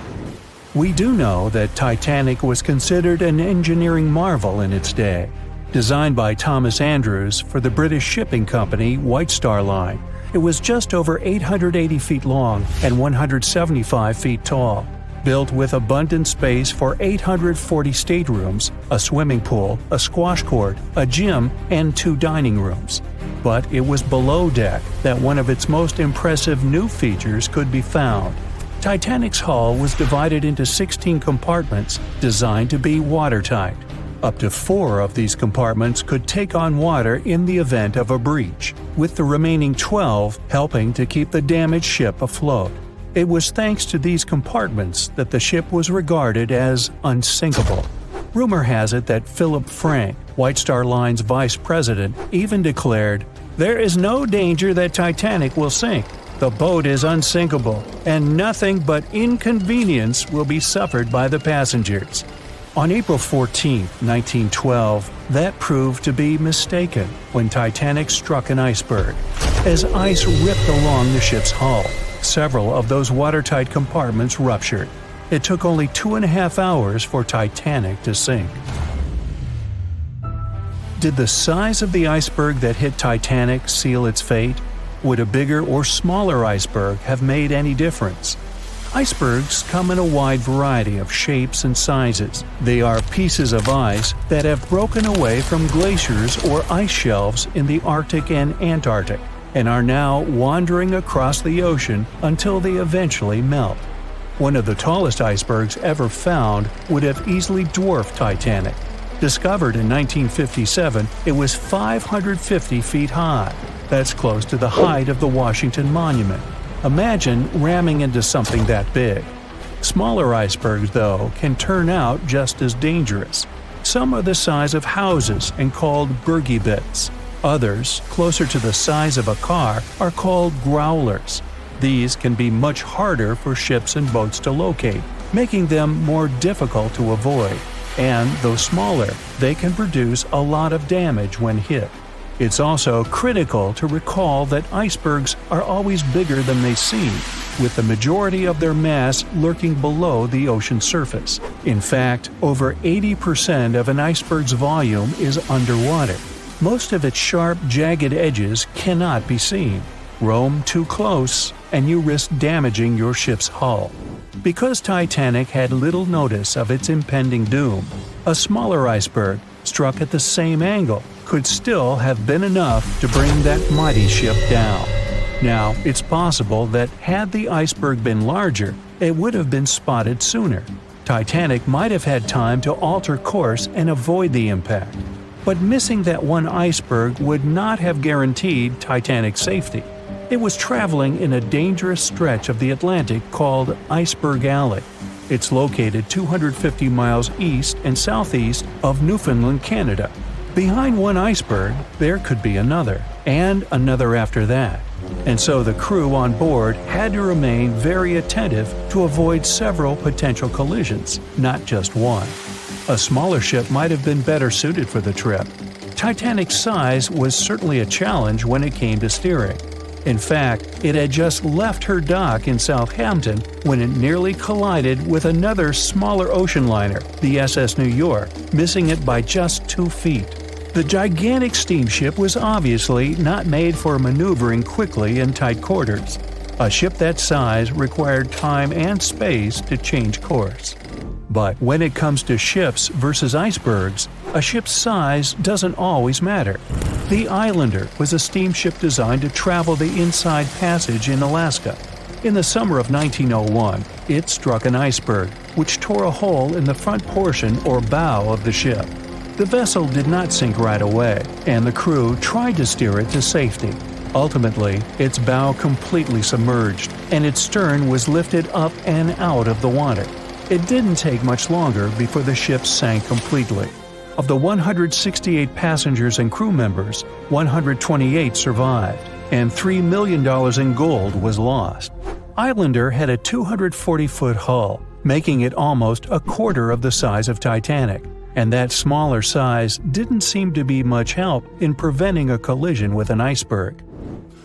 We do know that Titanic was considered an engineering marvel in its day. Designed by Thomas Andrews for the British shipping company White Star Line, it was just over 880 feet long and 175 feet tall. Built with abundant space for 840 staterooms, a swimming pool, a squash court, a gym, and 2 dining rooms. But it was below deck that one of its most impressive new features could be found. Titanic's hull was divided into 16 compartments designed to be watertight. Up to 4 of these compartments could take on water in the event of a breach, with the remaining 12 helping to keep the damaged ship afloat. It was thanks to these compartments that the ship was regarded as unsinkable. Rumor has it that Philip Frank, White Star Line's vice president, even declared, "There is no danger that Titanic will sink. The boat is unsinkable, and nothing but inconvenience will be suffered by the passengers." On April 14, 1912, that proved to be mistaken when Titanic struck an iceberg. As ice ripped along the ship's hull, several of those watertight compartments ruptured. It took only 2.5 hours for Titanic to sink. Did the size of the iceberg that hit Titanic seal its fate? Would a bigger or smaller iceberg have made any difference? Icebergs come in a wide variety of shapes and sizes. They are pieces of ice that have broken away from glaciers or ice shelves in the Arctic and Antarctic, and are now wandering across the ocean until they eventually melt. One of the tallest icebergs ever found would have easily dwarfed Titanic. Discovered in 1957, it was 550 feet high. That's close to the height of the Washington Monument. Imagine ramming into something that big. Smaller icebergs, though, can turn out just as dangerous. Some are the size of houses and called bergy bits. Others, closer to the size of a car, are called growlers. These can be much harder for ships and boats to locate, making them more difficult to avoid. And though smaller, they can produce a lot of damage when hit. It's also critical to recall that icebergs are always bigger than they seem, with the majority of their mass lurking below the ocean surface. In fact, over 80% of an iceberg's volume is underwater. Most of its sharp, jagged edges cannot be seen. Roam too close, and you risk damaging your ship's hull. Because Titanic had little notice of its impending doom, a smaller iceberg, struck at the same angle, could still have been enough to bring that mighty ship down. Now, it's possible that had the iceberg been larger, it would have been spotted sooner. Titanic might have had time to alter course and avoid the impact. But missing that one iceberg would not have guaranteed Titanic's safety. It was traveling in a dangerous stretch of the Atlantic called Iceberg Alley. It's located 250 miles east and southeast of Newfoundland, Canada. Behind one iceberg, there could be another, and another after that. And so the crew on board had to remain very attentive to avoid several potential collisions, not just one. A smaller ship might have been better suited for the trip. Titanic's size was certainly a challenge when it came to steering. In fact, it had just left her dock in Southampton when it nearly collided with another smaller ocean liner, the SS New York, missing it by just 2 feet. The gigantic steamship was obviously not made for maneuvering quickly in tight quarters. A ship that size required time and space to change course. But when it comes to ships versus icebergs, a ship's size doesn't always matter. The Islander was a steamship designed to travel the Inside Passage in Alaska. In the summer of 1901, it struck an iceberg, which tore a hole in the front portion or bow of the ship. The vessel did not sink right away, and the crew tried to steer it to safety. Ultimately, its bow completely submerged, and its stern was lifted up and out of the water. It didn't take much longer before the ship sank completely. Of the 168 passengers and crew members, 128 survived, and $3 million in gold was lost. Islander had a 240-foot hull, making it almost a quarter of the size of Titanic, and that smaller size didn't seem to be much help in preventing a collision with an iceberg.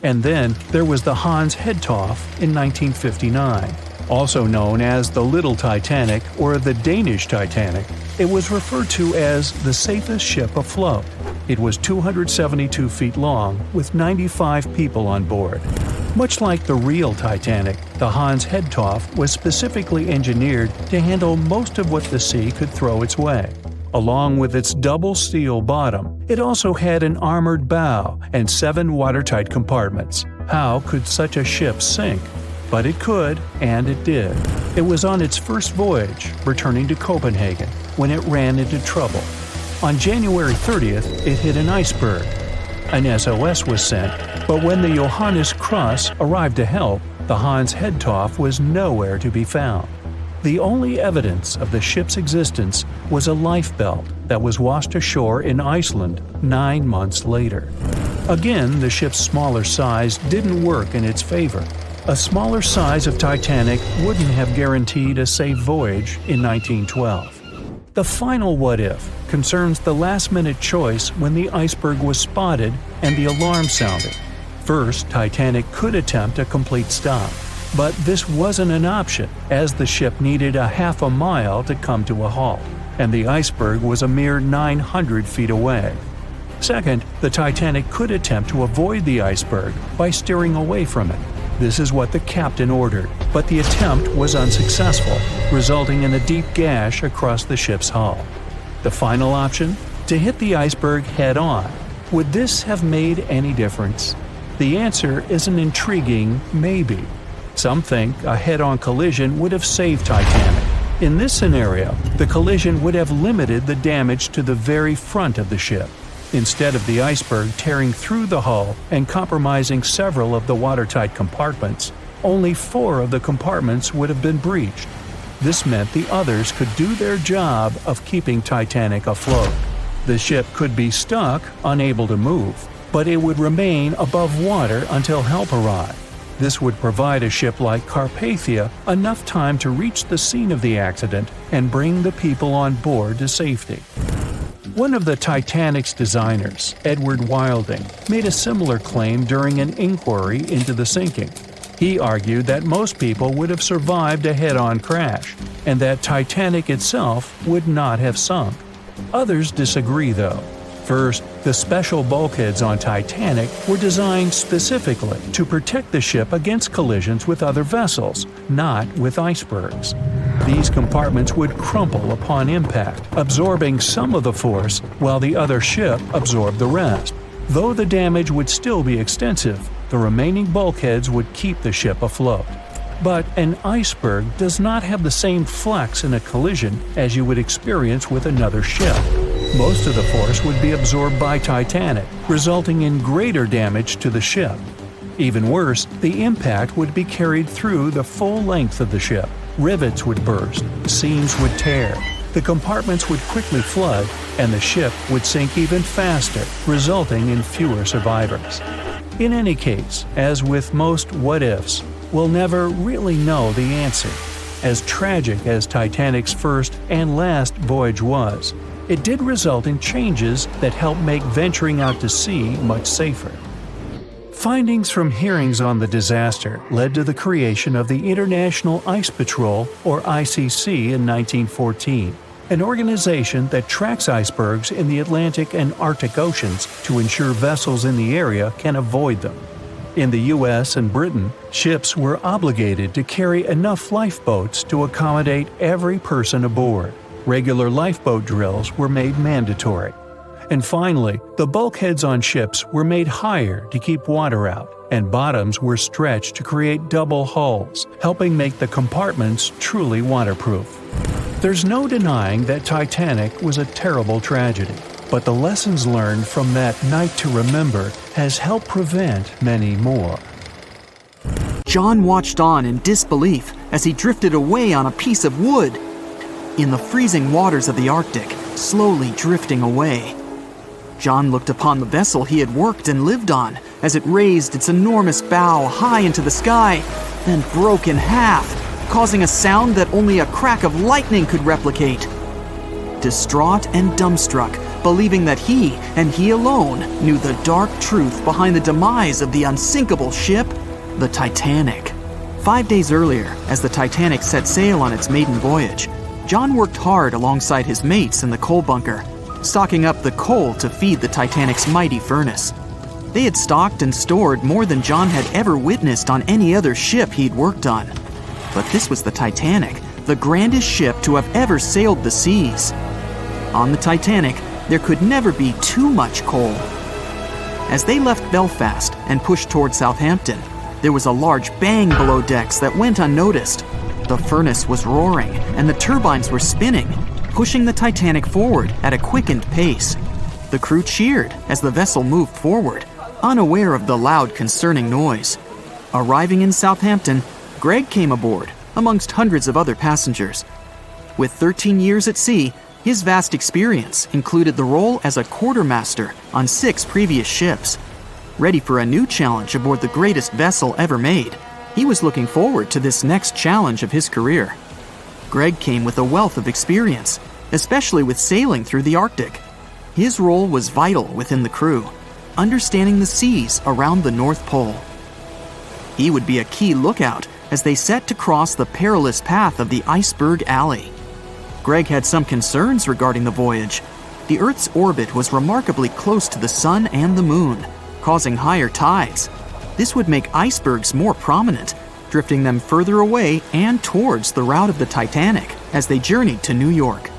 And then there was the Hans Hedtoft in 1959. Also known as the Little Titanic or the Danish Titanic, it was referred to as the safest ship afloat. It was 272 feet long with 95 people on board. Much like the real Titanic, the Hans Hedtoft was specifically engineered to handle most of what the sea could throw its way. Along with its double steel bottom, it also had an armored bow and 7 watertight compartments. How could such a ship sink? But it could, and it did. It was on its first voyage, returning to Copenhagen, when it ran into trouble. On January 30th, it hit an iceberg. An SOS was sent, but when the Johannes Cross arrived to help, the Hans Hedtoft was nowhere to be found. The only evidence of the ship's existence was a lifebelt that was washed ashore in Iceland 9 months later. Again, the ship's smaller size didn't work in its favor. A smaller size of Titanic wouldn't have guaranteed a safe voyage in 1912. The final what-if concerns the last-minute choice when the iceberg was spotted and the alarm sounded. First, Titanic could attempt a complete stop, but this wasn't an option as the ship needed a half a mile to come to a halt, and the iceberg was a mere 900 feet away. Second, the Titanic could attempt to avoid the iceberg by steering away from it. This is what the captain ordered, but the attempt was unsuccessful, resulting in a deep gash across the ship's hull. The final option? To hit the iceberg head-on. Would this have made any difference? The answer is an intriguing maybe. Some think a head-on collision would have saved Titanic. In this scenario, the collision would have limited the damage to the very front of the ship. Instead of the iceberg tearing through the hull and compromising several of the watertight compartments, only 4 of the compartments would have been breached. This meant the others could do their job of keeping Titanic afloat. The ship could be stuck, unable to move, but it would remain above water until help arrived. This would provide a ship like Carpathia enough time to reach the scene of the accident and bring the people on board to safety. One of the Titanic's designers, Edward Wilding, made a similar claim during an inquiry into the sinking. He argued that most people would have survived a head-on crash, and that Titanic itself would not have sunk. Others disagree, though. First, the special bulkheads on Titanic were designed specifically to protect the ship against collisions with other vessels, not with icebergs. These compartments would crumple upon impact, absorbing some of the force while the other ship absorbed the rest. Though the damage would still be extensive, the remaining bulkheads would keep the ship afloat. But an iceberg does not have the same flex in a collision as you would experience with another ship. Most of the force would be absorbed by Titanic, resulting in greater damage to the ship. Even worse, the impact would be carried through the full length of the ship. Rivets would burst, seams would tear, the compartments would quickly flood, and the ship would sink even faster, resulting in fewer survivors. In any case, as with most what-ifs, we'll never really know the answer. As tragic as Titanic's first and last voyage was, it did result in changes that helped make venturing out to sea much safer. Findings from hearings on the disaster led to the creation of the International Ice Patrol, or ICC, in 1914, an organization that tracks icebergs in the Atlantic and Arctic Oceans to ensure vessels in the area can avoid them. In the U.S. and Britain, ships were obligated to carry enough lifeboats to accommodate every person aboard. Regular lifeboat drills were made mandatory. And finally, the bulkheads on ships were made higher to keep water out, and bottoms were stretched to create double hulls, helping make the compartments truly waterproof. There's no denying that Titanic was a terrible tragedy, but the lessons learned from that night to remember has helped prevent many more. John watched on in disbelief as he drifted away on a piece of wood. In the freezing waters of the Arctic, slowly drifting away. John looked upon the vessel he had worked and lived on as it raised its enormous bow high into the sky, then broke in half, causing a sound that only a crack of lightning could replicate. Distraught and dumbstruck, believing that he, and he alone, knew the dark truth behind the demise of the unsinkable ship, the Titanic. 5 days earlier, as the Titanic set sail on its maiden voyage, John worked hard alongside his mates in the coal bunker, stocking up the coal to feed the Titanic's mighty furnace. They had stocked and stored more than John had ever witnessed on any other ship he'd worked on. But this was the Titanic, the grandest ship to have ever sailed the seas. On the Titanic, there could never be too much coal. As they left Belfast and pushed toward Southampton, there was a large bang below decks that went unnoticed. The furnace was roaring and the turbines were spinning, pushing the Titanic forward at a quickened pace. The crew cheered as the vessel moved forward, unaware of the loud, concerning noise. Arriving in Southampton, Greg came aboard, amongst hundreds of other passengers. With 13 years at sea, his vast experience included the role as a quartermaster on 6 previous ships. Ready for a new challenge aboard the greatest vessel ever made, he was looking forward to this next challenge of his career. Greg came with a wealth of experience, especially with sailing through the Arctic. His role was vital within the crew, understanding the seas around the North Pole. He would be a key lookout as they set to cross the perilous path of the iceberg alley. Greg had some concerns regarding the voyage. The Earth's orbit was remarkably close to the sun and the moon, causing higher tides. This would make icebergs more prominent, drifting them further away and towards the route of the Titanic as they journeyed to New York.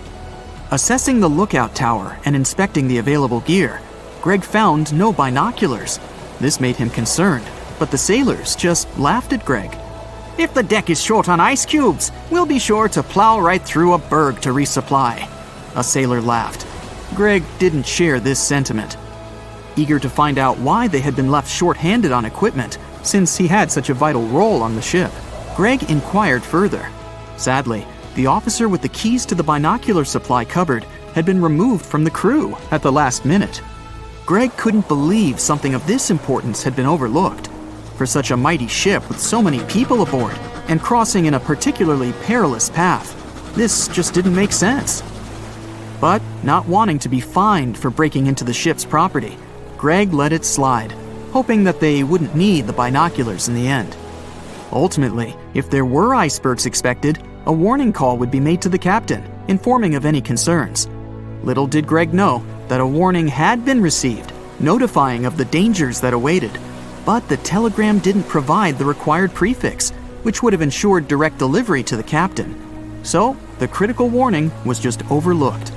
Assessing the lookout tower and inspecting the available gear, Greg found no binoculars. This made him concerned, but the sailors just laughed at Greg. "If the deck is short on ice cubes, we'll be sure to plow right through a berg to resupply." A sailor laughed. Greg didn't share this sentiment. Eager to find out why they had been left short-handed on equipment, since he had such a vital role on the ship, Greg inquired further. Sadly, the officer with the keys to the binocular supply cupboard had been removed from the crew at the last minute. Greg couldn't believe something of this importance had been overlooked. For such a mighty ship with so many people aboard and crossing in a particularly perilous path, this just didn't make sense. But not wanting to be fined for breaking into the ship's property, Greg let it slide, hoping that they wouldn't need the binoculars in the end. Ultimately, if there were icebergs expected, a warning call would be made to the captain, informing of any concerns. Little did Greg know that a warning had been received, notifying of the dangers that awaited, but the telegram didn't provide the required prefix, which would have ensured direct delivery to the captain. So, the critical warning was just overlooked.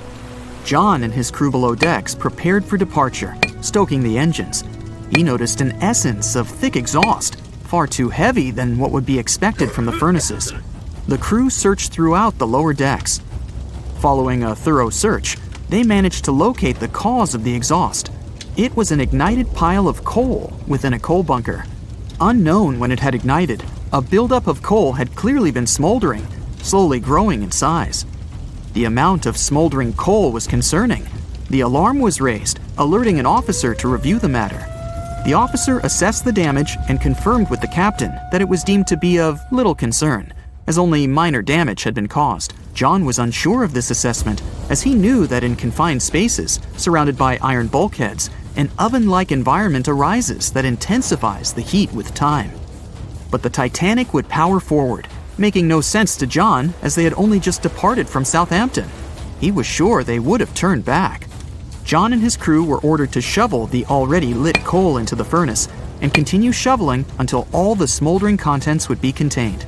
John and his crew below decks prepared for departure, stoking the engines. He noticed an essence of thick exhaust, far too heavy than what would be expected from the furnaces. The crew searched throughout the lower decks. Following a thorough search, they managed to locate the cause of the exhaust. It was an ignited pile of coal within a coal bunker. Unknown when it had ignited, a buildup of coal had clearly been smoldering, slowly growing in size. The amount of smoldering coal was concerning. The alarm was raised, alerting an officer to review the matter. The officer assessed the damage and confirmed with the captain that it was deemed to be of little concern, as only minor damage had been caused. John was unsure of this assessment, as he knew that in confined spaces, surrounded by iron bulkheads, an oven-like environment arises that intensifies the heat with time. But the Titanic would power forward, making no sense to John as they had only just departed from Southampton. He was sure they would have turned back. John and his crew were ordered to shovel the already lit coal into the furnace and continue shoveling until all the smoldering contents would be contained.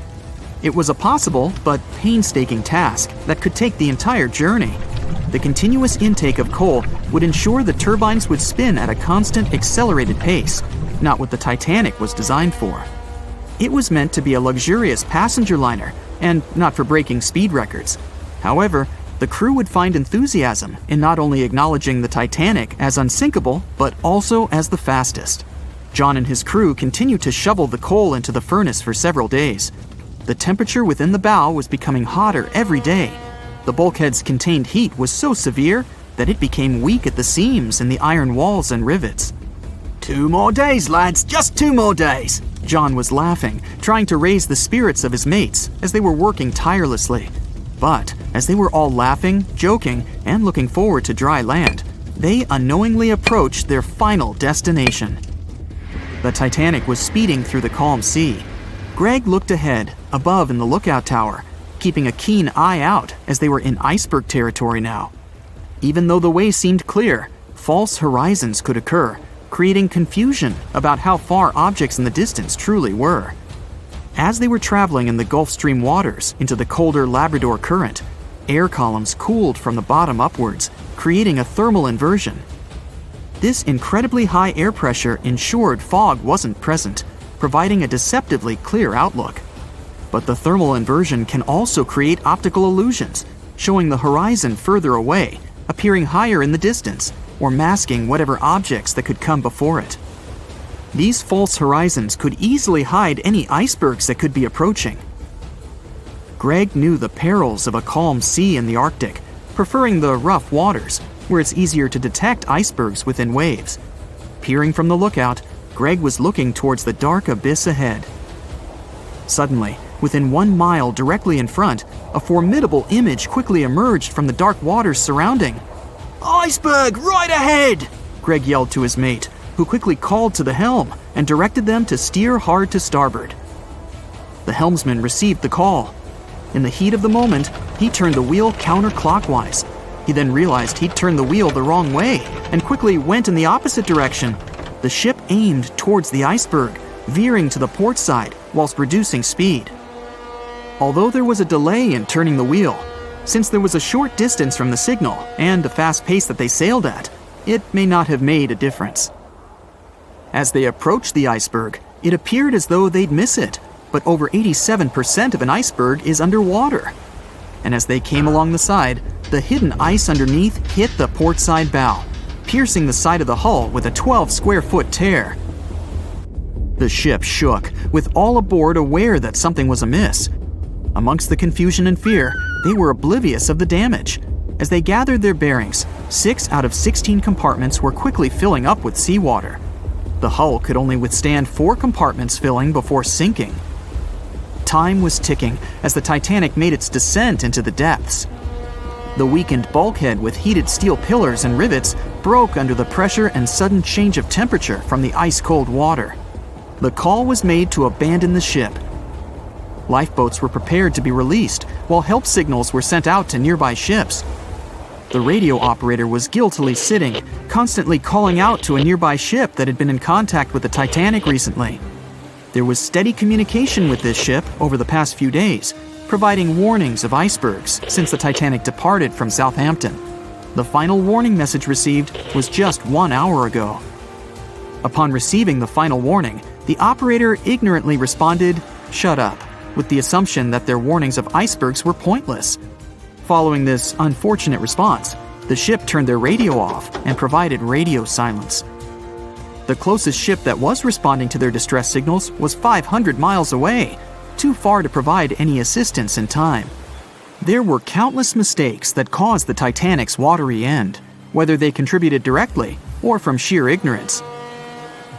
It was a possible but painstaking task that could take the entire journey. The continuous intake of coal would ensure the turbines would spin at a constant, accelerated pace, not what the Titanic was designed for. It was meant to be a luxurious passenger liner and not for breaking speed records. However, the crew would find enthusiasm in not only acknowledging the Titanic as unsinkable, but also as the fastest. John and his crew continued to shovel the coal into the furnace for several days. The temperature within the bow was becoming hotter every day. The bulkhead's contained heat was so severe that it became weak at the seams in the iron walls and rivets. 2 more days, lads, just 2 more days. John was laughing, trying to raise the spirits of his mates as they were working tirelessly. But as they were all laughing, joking, and looking forward to dry land, they unknowingly approached their final destination. The Titanic was speeding through the calm sea. Greg looked ahead, above in the lookout tower, keeping a keen eye out as they were in iceberg territory now. Even though the way seemed clear, false horizons could occur, creating confusion about how far objects in the distance truly were. As they were traveling in the Gulf Stream waters into the colder Labrador Current, air columns cooled from the bottom upwards, creating a thermal inversion. This incredibly high air pressure ensured fog wasn't present, providing a deceptively clear outlook. But the thermal inversion can also create optical illusions, showing the horizon further away, appearing higher in the distance, or masking whatever objects that could come before it. These false horizons could easily hide any icebergs that could be approaching. Greg knew the perils of a calm sea in the Arctic, preferring the rough waters, where it's easier to detect icebergs within waves. Peering from the lookout, Greg was looking towards the dark abyss ahead. Suddenly, within 1 mile directly in front, a formidable image quickly emerged from the dark waters surrounding. "Iceberg, right ahead!" Greg yelled to his mate, who quickly called to the helm and directed them to steer hard to starboard. The helmsman received the call. In the heat of the moment, he turned the wheel counterclockwise. He then realized he'd turned the wheel the wrong way and quickly went in the opposite direction. The ship aimed towards the iceberg, veering to the port side whilst reducing speed. Although there was a delay in turning the wheel, since there was a short distance from the signal and the fast pace that they sailed at, it may not have made a difference. As they approached the iceberg, it appeared as though they'd miss it, but over 87% of an iceberg is underwater. And as they came along the side, the hidden ice underneath hit the port side bow, piercing the side of the hull with a 12-square-foot tear. The ship shook, with all aboard aware that something was amiss. Amongst the confusion and fear, they were oblivious of the damage. As they gathered their bearings, 6 out of 16 compartments were quickly filling up with seawater. The hull could only withstand 4 compartments filling before sinking. Time was ticking as the Titanic made its descent into the depths. The weakened bulkhead with heated steel pillars and rivets broke under the pressure and sudden change of temperature from the ice-cold water. The call was made to abandon the ship. Lifeboats were prepared to be released, while help signals were sent out to nearby ships. The radio operator was guiltily sitting, constantly calling out to a nearby ship that had been in contact with the Titanic recently. There was steady communication with this ship over the past few days, providing warnings of icebergs since the Titanic departed from Southampton. The final warning message received was just 1 hour ago. Upon receiving the final warning, the operator ignorantly responded, "Shut up," with the assumption that their warnings of icebergs were pointless. Following this unfortunate response, the ship turned their radio off and provided radio silence. The closest ship that was responding to their distress signals was 500 miles away, too far to provide any assistance in time. There were countless mistakes that caused the Titanic's watery end, whether they contributed directly or from sheer ignorance.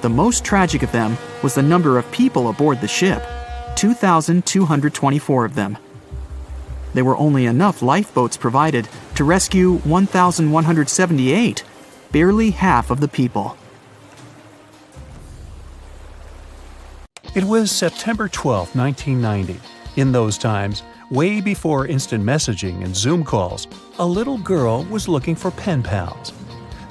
The most tragic of them was the number of people aboard the ship, 2,224 of them. There were only enough lifeboats provided to rescue 1,178, barely half of the people. It was September 12, 1990. In those times, way before instant messaging and Zoom calls, a little girl was looking for pen pals.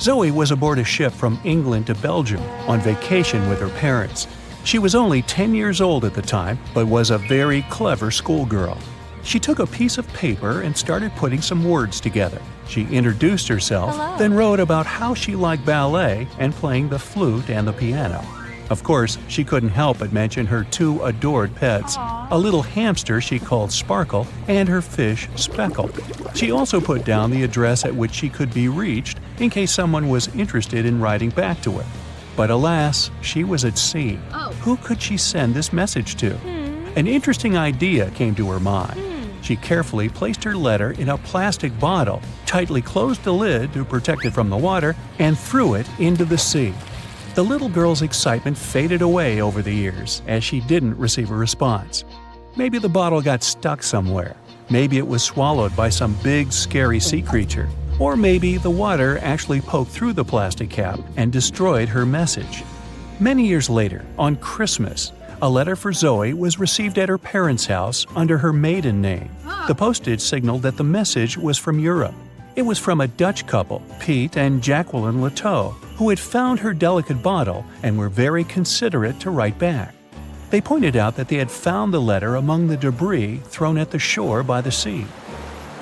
Zoe was aboard a ship from England to Belgium on vacation with her parents. She was only 10 years old at the time, but was a very clever schoolgirl. She took a piece of paper and started putting some words together. She introduced herself, then wrote about how she liked ballet and playing the flute and the piano. Of course, she couldn't help but mention her two adored pets, a little hamster she called Sparkle and her fish Speckle. She also put down the address at which she could be reached in case someone was interested in writing back to her. But alas, she was at sea. Who could she send this message to? An interesting idea came to her mind. She carefully placed her letter in a plastic bottle, tightly closed the lid to protect it from the water, and threw it into the sea. The little girl's excitement faded away over the years as she didn't receive a response. Maybe the bottle got stuck somewhere. Maybe it was swallowed by some big, scary sea creature. Or maybe the water actually poked through the plastic cap and destroyed her message. Many years later, on Christmas, a letter for Zoe was received at her parents' house under her maiden name. The postage signaled that the message was from Europe. It was from a Dutch couple, Piet and Jacqueline Lateau, who had found her delicate bottle and were very considerate to write back. They pointed out that they had found the letter among the debris thrown at the shore by the sea.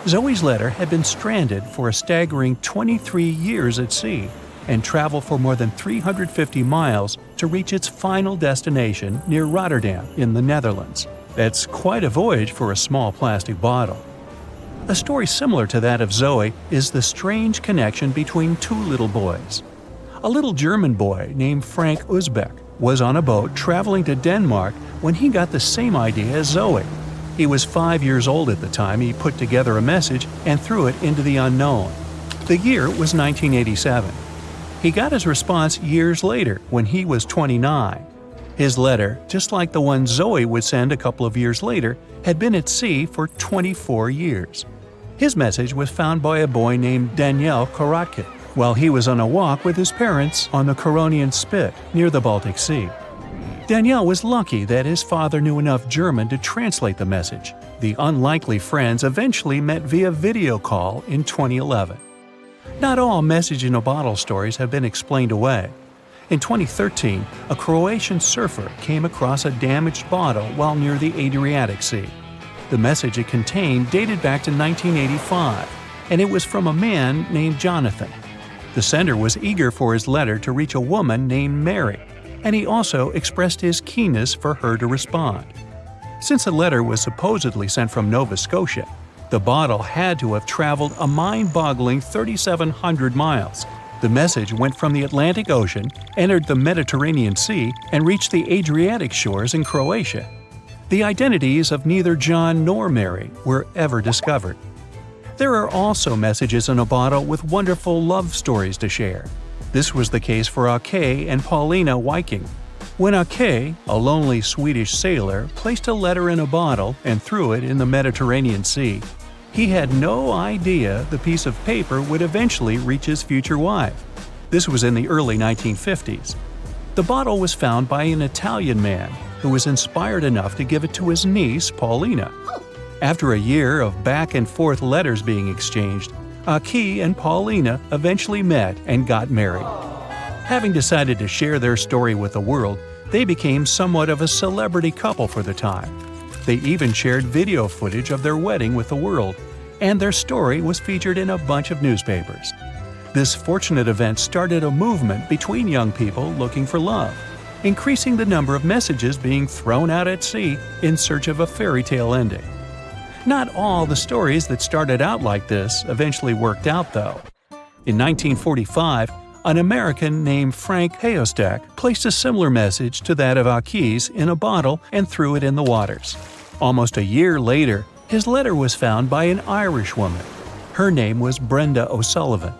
Zoe's letter had been stranded for a staggering 23 years at sea and traveled for more than 350 miles to reach its final destination near Rotterdam in the Netherlands. That's quite a voyage for a small plastic bottle. A story similar to that of Zoe is the strange connection between two little boys. A little German boy named Frank Uzbek was on a boat traveling to Denmark when he got the same idea as Zoe. He was 5 years old at the time he put together a message and threw it into the unknown. The year was 1987. He got his response years later when he was 29. His letter, just like the one Zoe would send a couple of years later, had been at sea for 24 years. His message was found by a boy named Daniel Korotkin while he was on a walk with his parents on the Koronian Spit near the Baltic Sea. Daniel was lucky that his father knew enough German to translate the message. The unlikely friends eventually met via video call in 2011. Not all message-in-a-bottle stories have been explained away. In 2013, a Croatian surfer came across a damaged bottle while near the Adriatic Sea. The message it contained dated back to 1985, and it was from a man named Jonathan. The sender was eager for his letter to reach a woman named Mary, and he also expressed his keenness for her to respond. Since the letter was supposedly sent from Nova Scotia, the bottle had to have traveled a mind-boggling 3,700 miles. The message went from the Atlantic Ocean, entered the Mediterranean Sea, and reached the Adriatic shores in Croatia. The identities of neither John nor Mary were ever discovered. There are also messages in a bottle with wonderful love stories to share. This was the case for Ake and Paulina Viking. When Ake, a lonely Swedish sailor, placed a letter in a bottle and threw it in the Mediterranean Sea, He had no idea the piece of paper would eventually reach his future wife. This was in the early 1950s. The bottle was found by an Italian man who was inspired enough to give it to his niece, Paulina. After a year of back-and-forth letters being exchanged, Aki and Paulina eventually met and got married. Having decided to share their story with the world, they became somewhat of a celebrity couple for the time. They even shared video footage of their wedding with the world, and their story was featured in a bunch of newspapers. This fortunate event started a movement between young people looking for love, increasing the number of messages being thrown out at sea in search of a fairy tale ending. Not all the stories that started out like this eventually worked out, though. In 1945, an American named Frank Hayostak placed a similar message to that of Aki's in a bottle and threw it in the waters. Almost a year later, his letter was found by an Irish woman. Her name was Brenda O'Sullivan.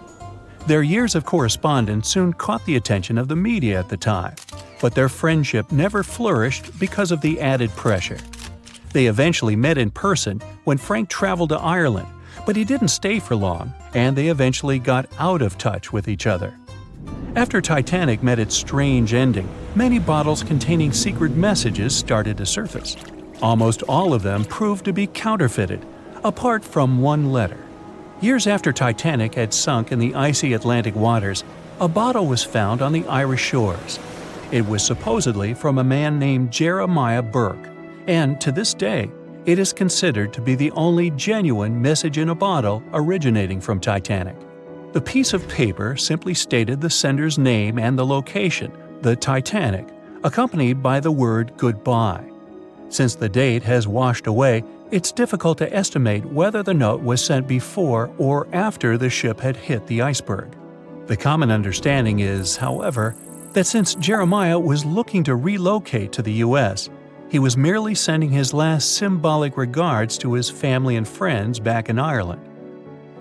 Their years of correspondence soon caught the attention of the media at the time, but their friendship never flourished because of the added pressure. They eventually met in person when Frank traveled to Ireland, but he didn't stay for long, and they eventually got out of touch with each other. After Titanic met its strange ending, many bottles containing secret messages started to surface. Almost all of them proved to be counterfeited, apart from one letter. Years after Titanic had sunk in the icy Atlantic waters, a bottle was found on the Irish shores. It was supposedly from a man named Jeremiah Burke, and to this day, it is considered to be the only genuine message in a bottle originating from Titanic. The piece of paper simply stated the sender's name and the location, the Titanic, accompanied by the word goodbye. Since the date has washed away, it's difficult to estimate whether the note was sent before or after the ship had hit the iceberg. The common understanding is, however, that since Jeremiah was looking to relocate to the U.S., he was merely sending his last symbolic regards to his family and friends back in Ireland.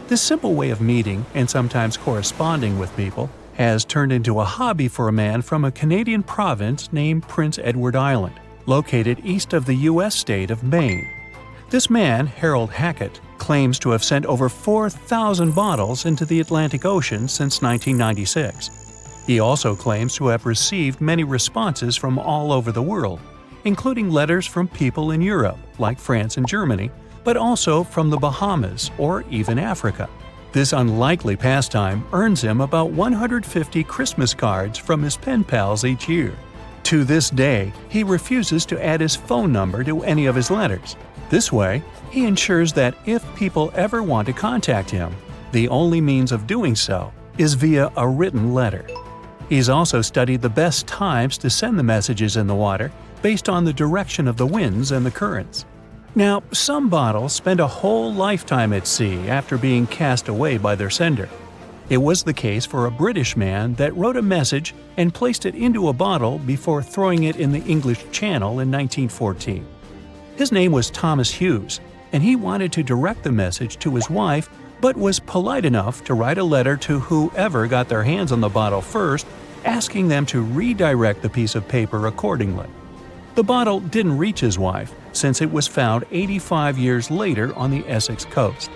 This simple way of meeting and sometimes corresponding with people has turned into a hobby for a man from a Canadian province named Prince Edward Island, located east of the U.S. state of Maine. This man, Harold Hackett, claims to have sent over 4,000 bottles into the Atlantic Ocean since 1996. He also claims to have received many responses from all over the world, including letters from people in Europe, like France and Germany, but also from the Bahamas or even Africa. This unlikely pastime earns him about 150 Christmas cards from his pen pals each year. To this day, he refuses to add his phone number to any of his letters. This way, he ensures that if people ever want to contact him, the only means of doing so is via a written letter. He's also studied the best times to send the messages in the water based on the direction of the winds and the currents. Now, some bottles spend a whole lifetime at sea after being cast away by their sender. It was the case for a British man that wrote a message and placed it into a bottle before throwing it in the English Channel in 1914. His name was Thomas Hughes, and he wanted to direct the message to his wife, but was polite enough to write a letter to whoever got their hands on the bottle first, asking them to redirect the piece of paper accordingly. The bottle didn't reach his wife, since it was found 85 years later on the Essex coast.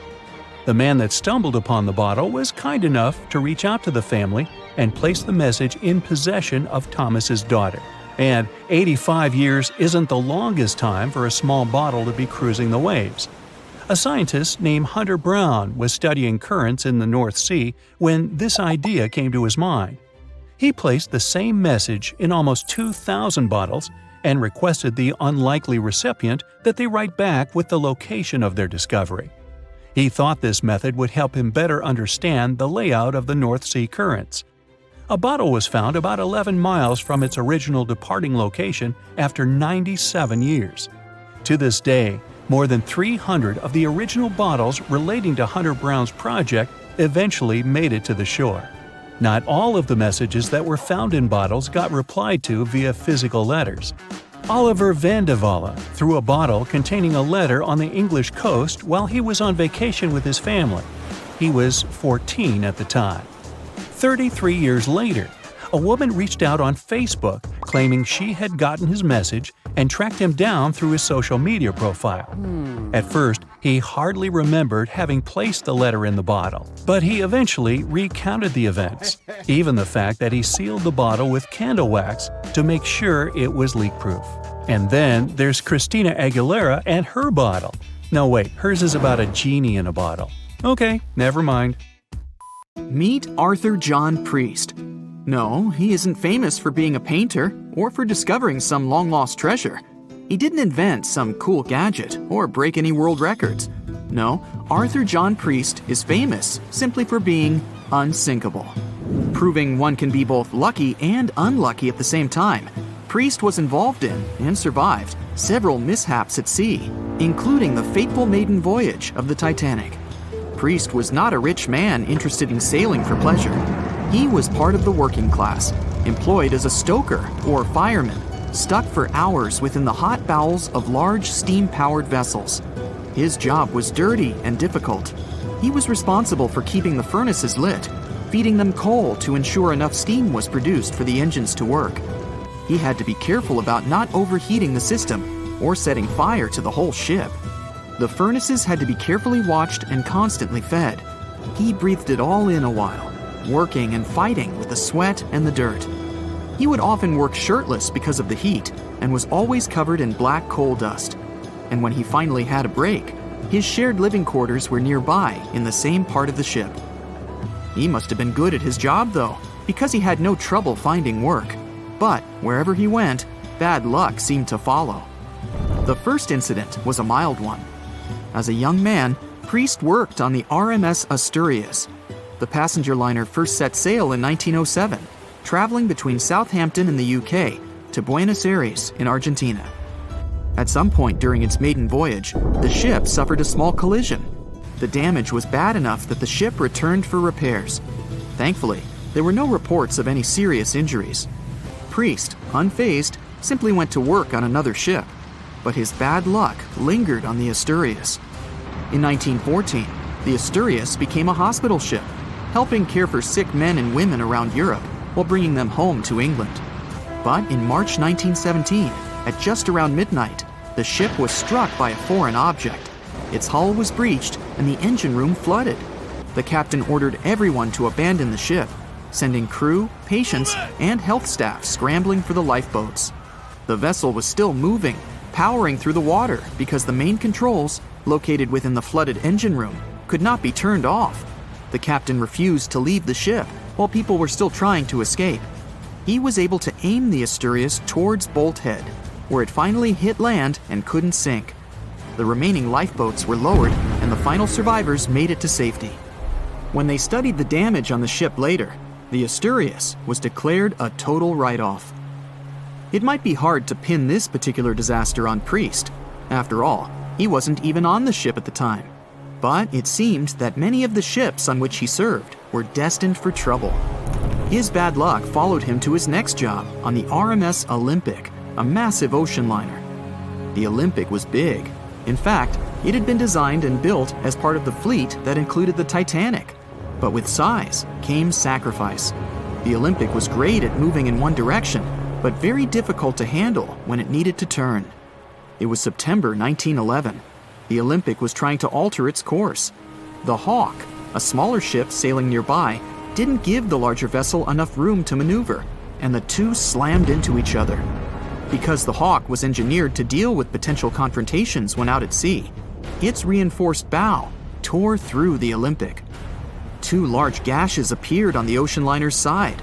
The man that stumbled upon the bottle was kind enough to reach out to the family and place the message in possession of Thomas's daughter. And 85 years isn't the longest time for a small bottle to be cruising the waves. A scientist named Hunter Brown was studying currents in the North Sea when this idea came to his mind. He placed the same message in almost 2,000 bottles and requested the unlikely recipient that they write back with the location of their discovery. He thought this method would help him better understand the layout of the North Sea currents. A bottle was found about 11 miles from its original departing location after 97 years. To this day, more than 300 of the original bottles relating to Hunter Brown's project eventually made it to the shore. Not all of the messages that were found in bottles got replied to via physical letters. Oliver van de Walle threw a bottle containing a letter on the English coast while he was on vacation with his family. He was 14 at the time. 33 years later, a woman reached out on Facebook claiming she had gotten his message and tracked him down through his social media profile. At first, he hardly remembered having placed the letter in the bottle, but he eventually recounted the events, even the fact that he sealed the bottle with candle wax to make sure it was leak-proof. And then there's Christina Aguilera and her bottle. No, wait, hers is about a genie in a bottle. Okay, never mind. Meet Arthur John Priest. No, he isn't famous for being a painter or for discovering some long-lost treasure. He didn't invent some cool gadget or break any world records. No, Arthur John Priest is famous simply for being unsinkable. Proving one can be both lucky and unlucky at the same time, Priest was involved in and survived several mishaps at sea, including the fateful maiden voyage of the Titanic. Priest was not a rich man interested in sailing for pleasure. He was part of the working class, employed as a stoker or fireman, stuck for hours within the hot bowels of large steam-powered vessels. His job was dirty and difficult. He was responsible for keeping the furnaces lit, feeding them coal to ensure enough steam was produced for the engines to work. He had to be careful about not overheating the system or setting fire to the whole ship. The furnaces had to be carefully watched and constantly fed. He breathed it all in a while, working and fighting with the sweat and the dirt. He would often work shirtless because of the heat and was always covered in black coal dust. And when he finally had a break, his shared living quarters were nearby in the same part of the ship. He must have been good at his job, though, because he had no trouble finding work. But wherever he went, bad luck seemed to follow. The first incident was a mild one. As a young man, Priest worked on the RMS Asturias. The passenger liner first set sail in 1907, traveling between Southampton in the UK to Buenos Aires in Argentina. At some point during its maiden voyage, the ship suffered a small collision. The damage was bad enough that the ship returned for repairs. Thankfully, there were no reports of any serious injuries. Priest, unfazed, simply went to work on another ship, but his bad luck lingered on the Asturias. In 1914, the Asturias became a hospital ship, helping care for sick men and women around Europe while bringing them home to England. But in March 1917, at just around midnight, the ship was struck by a foreign object. Its hull was breached and the engine room flooded. The captain ordered everyone to abandon the ship, sending crew, patients, and health staff scrambling for the lifeboats. The vessel was still moving, powering through the water because the main controls, located within the flooded engine room, could not be turned off. The captain refused to leave the ship while people were still trying to escape. He was able to aim the Asturias towards Bolt Head, where it finally hit land and couldn't sink. The remaining lifeboats were lowered and the final survivors made it to safety. When they studied the damage on the ship later, the Asturias was declared a total write-off. It might be hard to pin this particular disaster on Priest. After all, he wasn't even on the ship at the time. But it seemed that many of the ships on which he served were destined for trouble. His bad luck followed him to his next job on the RMS Olympic, a massive ocean liner. The Olympic was big. In fact, it had been designed and built as part of the fleet that included the Titanic. But with size came sacrifice. The Olympic was great at moving in one direction, but very difficult to handle when it needed to turn. It was September 1911. The Olympic was trying to alter its course. The Hawk, a smaller ship sailing nearby, didn't give the larger vessel enough room to maneuver, and the two slammed into each other. Because the Hawk was engineered to deal with potential confrontations when out at sea, its reinforced bow tore through the Olympic. Two large gashes appeared on the ocean liner's side.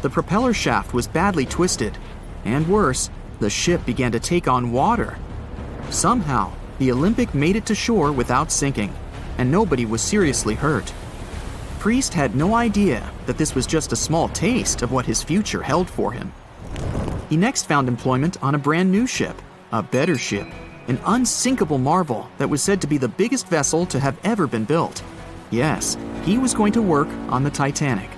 The propeller shaft was badly twisted, and worse, the ship began to take on water. Somehow, the Olympic made it to shore without sinking, and nobody was seriously hurt. Priest had no idea that this was just a small taste of what his future held for him. He next found employment on a brand new ship, a better ship, an unsinkable marvel that was said to be the biggest vessel to have ever been built. Yes, he was going to work on the Titanic.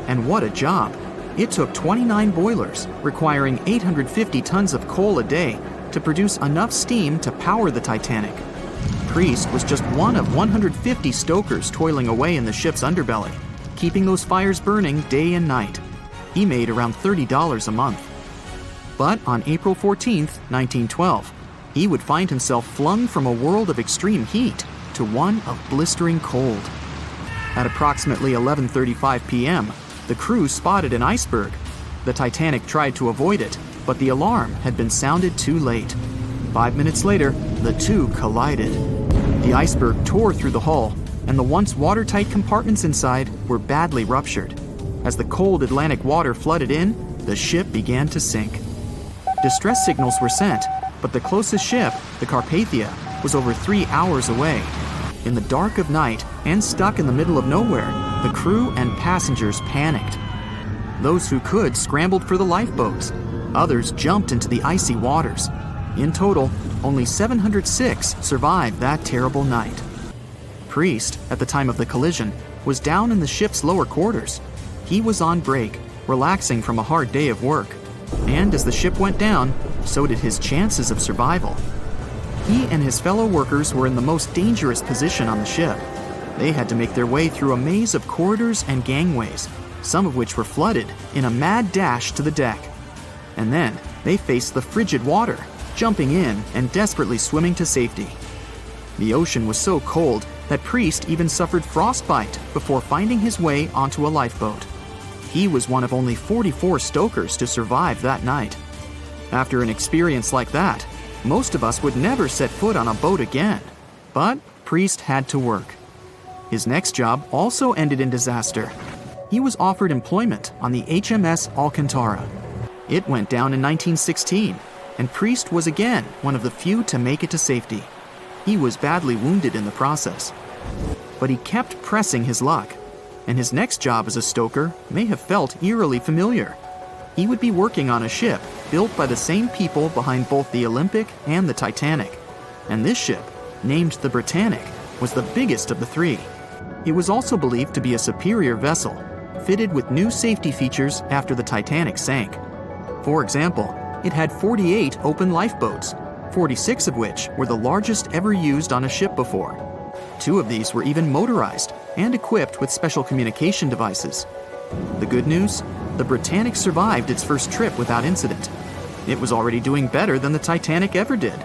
And what a job! It took 29 boilers, requiring 850 tons of coal a day to produce enough steam to power the Titanic. Priest was just one of 150 stokers toiling away in the ship's underbelly, keeping those fires burning day and night. He made around $30 a month. But on April 14, 1912, he would find himself flung from a world of extreme heat to one of blistering cold. At approximately 11:35 p.m., the crew spotted an iceberg. The Titanic tried to avoid it, but the alarm had been sounded too late. 5 minutes later, the two collided. The iceberg tore through the hull, and the once watertight compartments inside were badly ruptured. As the cold Atlantic water flooded in, the ship began to sink. Distress signals were sent, but the closest ship, the Carpathia, was over 3 hours away. In the dark of night and stuck in the middle of nowhere, the crew and passengers panicked. Those who could scrambled for the lifeboats. Others jumped into the icy waters. In total, only 706 survived that terrible night. Priest, at the time of the collision, was down in the ship's lower quarters. He was on break, relaxing from a hard day of work. And as the ship went down, so did his chances of survival. He and his fellow workers were in the most dangerous position on the ship. They had to make their way through a maze of corridors and gangways, some of which were flooded, in a mad dash to the deck. And then they faced the frigid water, jumping in and desperately swimming to safety. The ocean was so cold that Priest even suffered frostbite before finding his way onto a lifeboat. He was one of only 44 stokers to survive that night. After an experience like that, most of us would never set foot on a boat again. But Priest had to work. His next job also ended in disaster. He was offered employment on the HMS Alcantara. It went down in 1916, and Priest was again one of the few to make it to safety. He was badly wounded in the process. But he kept pressing his luck, and his next job as a stoker may have felt eerily familiar. He would be working on a ship built by the same people behind both the Olympic and the Titanic. And this ship, named the Britannic, was the biggest of the three. It was also believed to be a superior vessel, fitted with new safety features after the Titanic sank. For example, it had 48 open lifeboats, 46 of which were the largest ever used on a ship before. 2 of these were even motorized and equipped with special communication devices. The good news? The Britannic survived its first trip without incident. It was already doing better than the Titanic ever did.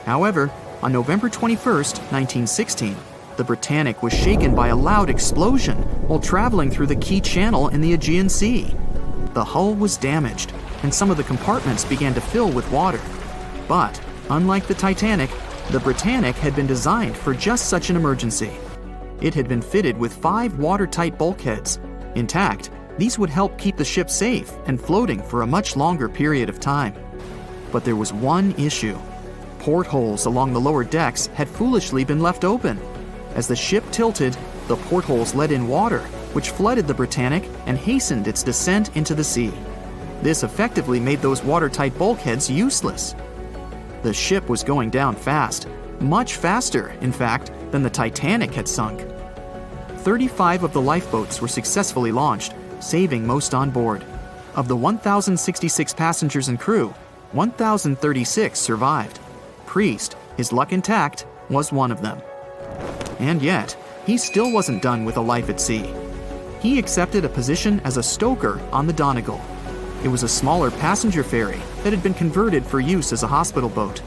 However, on November 21st, 1916, the Britannic was shaken by a loud explosion while traveling through the key channel in the Aegean Sea. The hull was damaged, and some of the compartments began to fill with water. But, unlike the Titanic, the Britannic had been designed for just such an emergency. It had been fitted with 5 watertight bulkheads. Intact, these would help keep the ship safe and floating for a much longer period of time. But there was one issue. Portholes along the lower decks had foolishly been left open. As the ship tilted, the portholes let in water, which flooded the Britannic and hastened its descent into the sea. This effectively made those watertight bulkheads useless. The ship was going down fast, much faster, in fact, than the Titanic had sunk. 35 of the lifeboats were successfully launched, saving most on board. Of the 1,066 passengers and crew, 1,036 survived. Priest, his luck intact, was one of them. And yet, he still wasn't done with a life at sea. He accepted a position as a stoker on the Donegal. It was a smaller passenger ferry that had been converted for use as a hospital boat.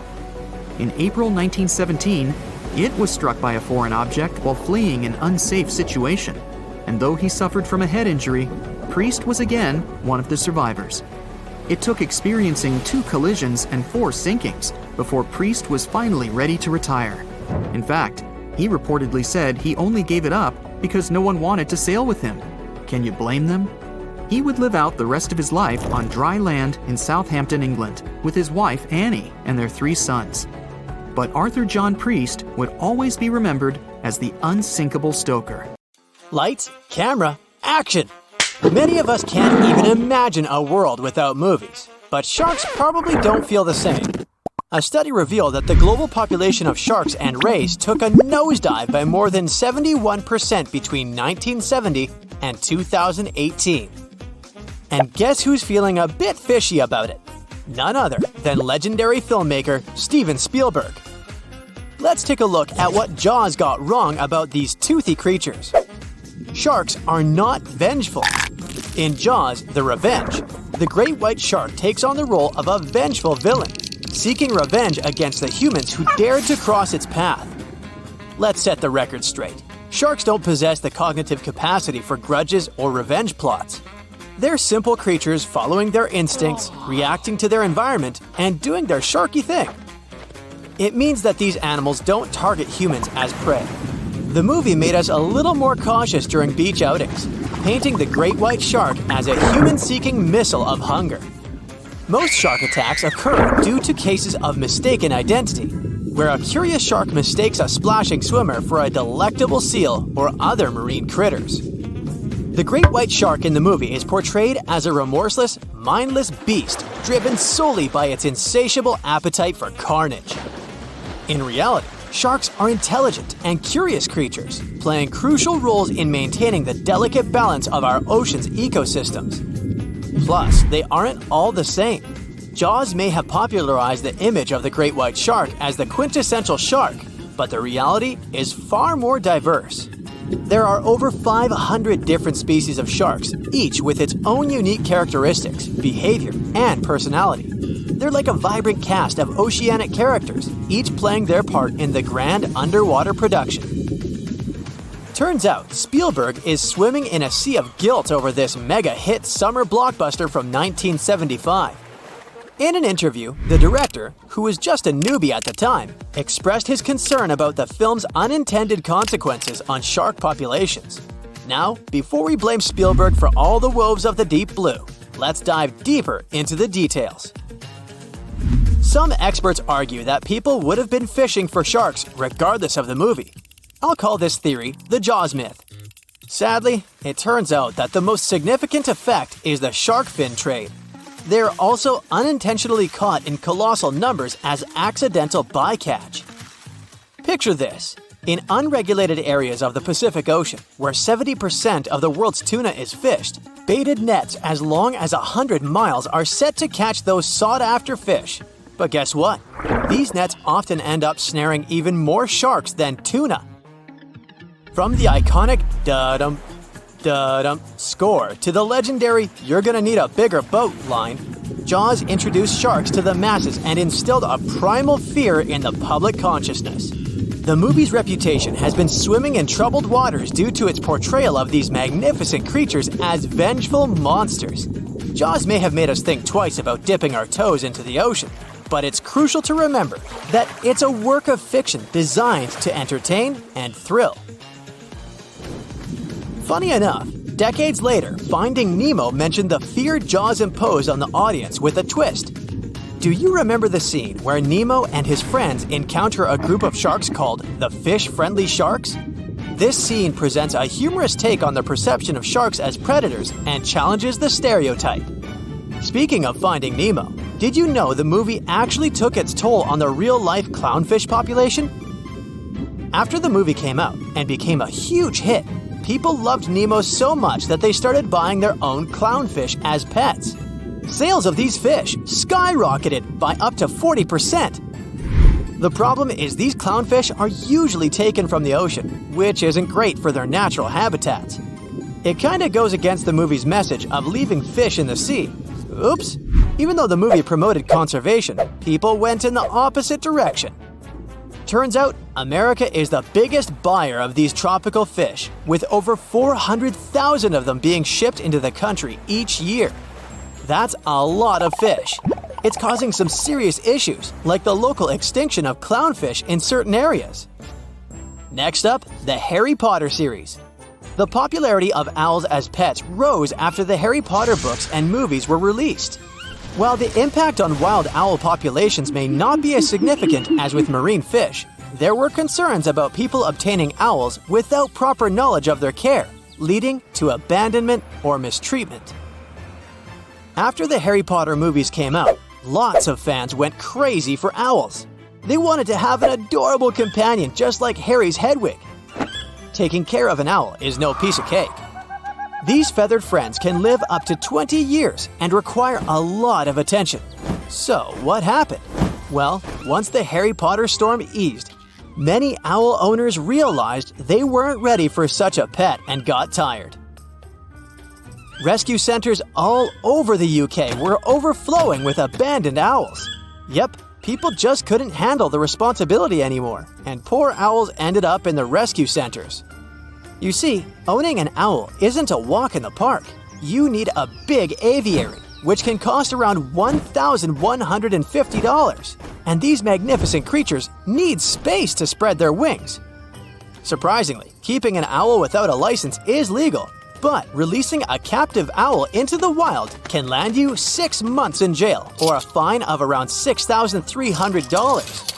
In April 1917, it was struck by a foreign object while fleeing an unsafe situation, and though he suffered from a head injury, Priest was again one of the survivors. It took experiencing 2 collisions and 4 sinkings before Priest was finally ready to retire. In fact, he reportedly said he only gave it up because no one wanted to sail with him. Can you blame them? He would live out the rest of his life on dry land in Southampton, England, with his wife Annie and their 3 sons. But Arthur John Priest would always be remembered as the unsinkable stoker. Lights, camera, action! Many of us can't even imagine a world without movies, but sharks probably don't feel the same. A study revealed that the global population of sharks and rays took a nosedive by more than 71% between 1970 and 2018. And guess who's feeling a bit fishy about it? None other than legendary filmmaker Steven Spielberg. Let's take a look at what Jaws got wrong about these toothy creatures. Sharks are not vengeful. In Jaws: The Revenge, the great white shark takes on the role of a vengeful villain, seeking revenge against the humans who dared to cross its path. Let's set the record straight. Sharks don't possess the cognitive capacity for grudges or revenge plots. They're simple creatures following their instincts, reacting to their environment, and doing their sharky thing. It means that these animals don't target humans as prey. The movie made us a little more cautious during beach outings, painting the great white shark as a human-seeking missile of hunger. Most shark attacks occur due to cases of mistaken identity, where a curious shark mistakes a splashing swimmer for a delectable seal or other marine critters. The great white shark in the movie is portrayed as a remorseless, mindless beast driven solely by its insatiable appetite for carnage. In reality, sharks are intelligent and curious creatures, playing crucial roles in maintaining the delicate balance of our ocean's ecosystems. Plus, they aren't all the same. Jaws may have popularized the image of the great white shark as the quintessential shark, but the reality is far more diverse. There are over 500 different species of sharks, each with its own unique characteristics, behavior, and personality. They're like a vibrant cast of oceanic characters, each playing their part in the grand underwater production. Turns out, Spielberg is swimming in a sea of guilt over this mega-hit summer blockbuster from 1975. In an interview, the director, who was just a newbie at the time, expressed his concern about the film's unintended consequences on shark populations. Now, before we blame Spielberg for all the woes of the deep blue, let's dive deeper into the details. Some experts argue that people would have been fishing for sharks regardless of the movie. I'll call this theory the Jaws myth. Sadly, it turns out that the most significant effect is the shark fin trade. They are also unintentionally caught in colossal numbers as accidental bycatch. Picture this. In unregulated areas of the Pacific Ocean, where 70% of the world's tuna is fished, baited nets as long as 100 miles are set to catch those sought-after fish. But guess what? These nets often end up snaring even more sharks than tuna. From the iconic da-dum, da-dum score to the legendary "you're gonna need a bigger boat" line, Jaws introduced sharks to the masses and instilled a primal fear in the public consciousness. The movie's reputation has been swimming in troubled waters due to its portrayal of these magnificent creatures as vengeful monsters. Jaws may have made us think twice about dipping our toes into the ocean, but it's crucial to remember that it's a work of fiction designed to entertain and thrill. Funny enough, decades later, Finding Nemo mentioned the fear Jaws imposed on the audience with a twist. Do you remember the scene where Nemo and his friends encounter a group of sharks called the fish-friendly sharks? This scene presents a humorous take on the perception of sharks as predators and challenges the stereotype. Speaking of Finding Nemo, did you know the movie actually took its toll on the real-life clownfish population? After the movie came out and became a huge hit, people loved Nemo so much that they started buying their own clownfish as pets. Sales of these fish skyrocketed by up to 40%. The problem is these clownfish are usually taken from the ocean, which isn't great for their natural habitats. It kinda goes against the movie's message of leaving fish in the sea. Oops! Even though the movie promoted conservation, people went in the opposite direction. Turns out, America is the biggest buyer of these tropical fish, with over 400,000 of them being shipped into the country each year. That's a lot of fish. It's causing some serious issues, like the local extinction of clownfish in certain areas. Next up, the Harry Potter series. The popularity of owls as pets rose after the Harry Potter books and movies were released. While the impact on wild owl populations may not be as significant as with marine fish, there were concerns about people obtaining owls without proper knowledge of their care, leading to abandonment or mistreatment. After the Harry Potter movies came out, lots of fans went crazy for owls. They wanted to have an adorable companion just like Harry's Hedwig. Taking care of an owl is no piece of cake. These feathered friends can live up to 20 years and require a lot of attention. So, what happened? Well, once the Harry Potter storm eased, many owl owners realized they weren't ready for such a pet and got tired. Rescue centers all over the UK were overflowing with abandoned owls. Yep, people just couldn't handle the responsibility anymore, and poor owls ended up in the rescue centers. You see, owning an owl isn't a walk in the park. You need a big aviary, which can cost around $1,150. And these magnificent creatures need space to spread their wings. Surprisingly, keeping an owl without a license is legal, but releasing a captive owl into the wild can land you 6 months in jail or a fine of around $6,300.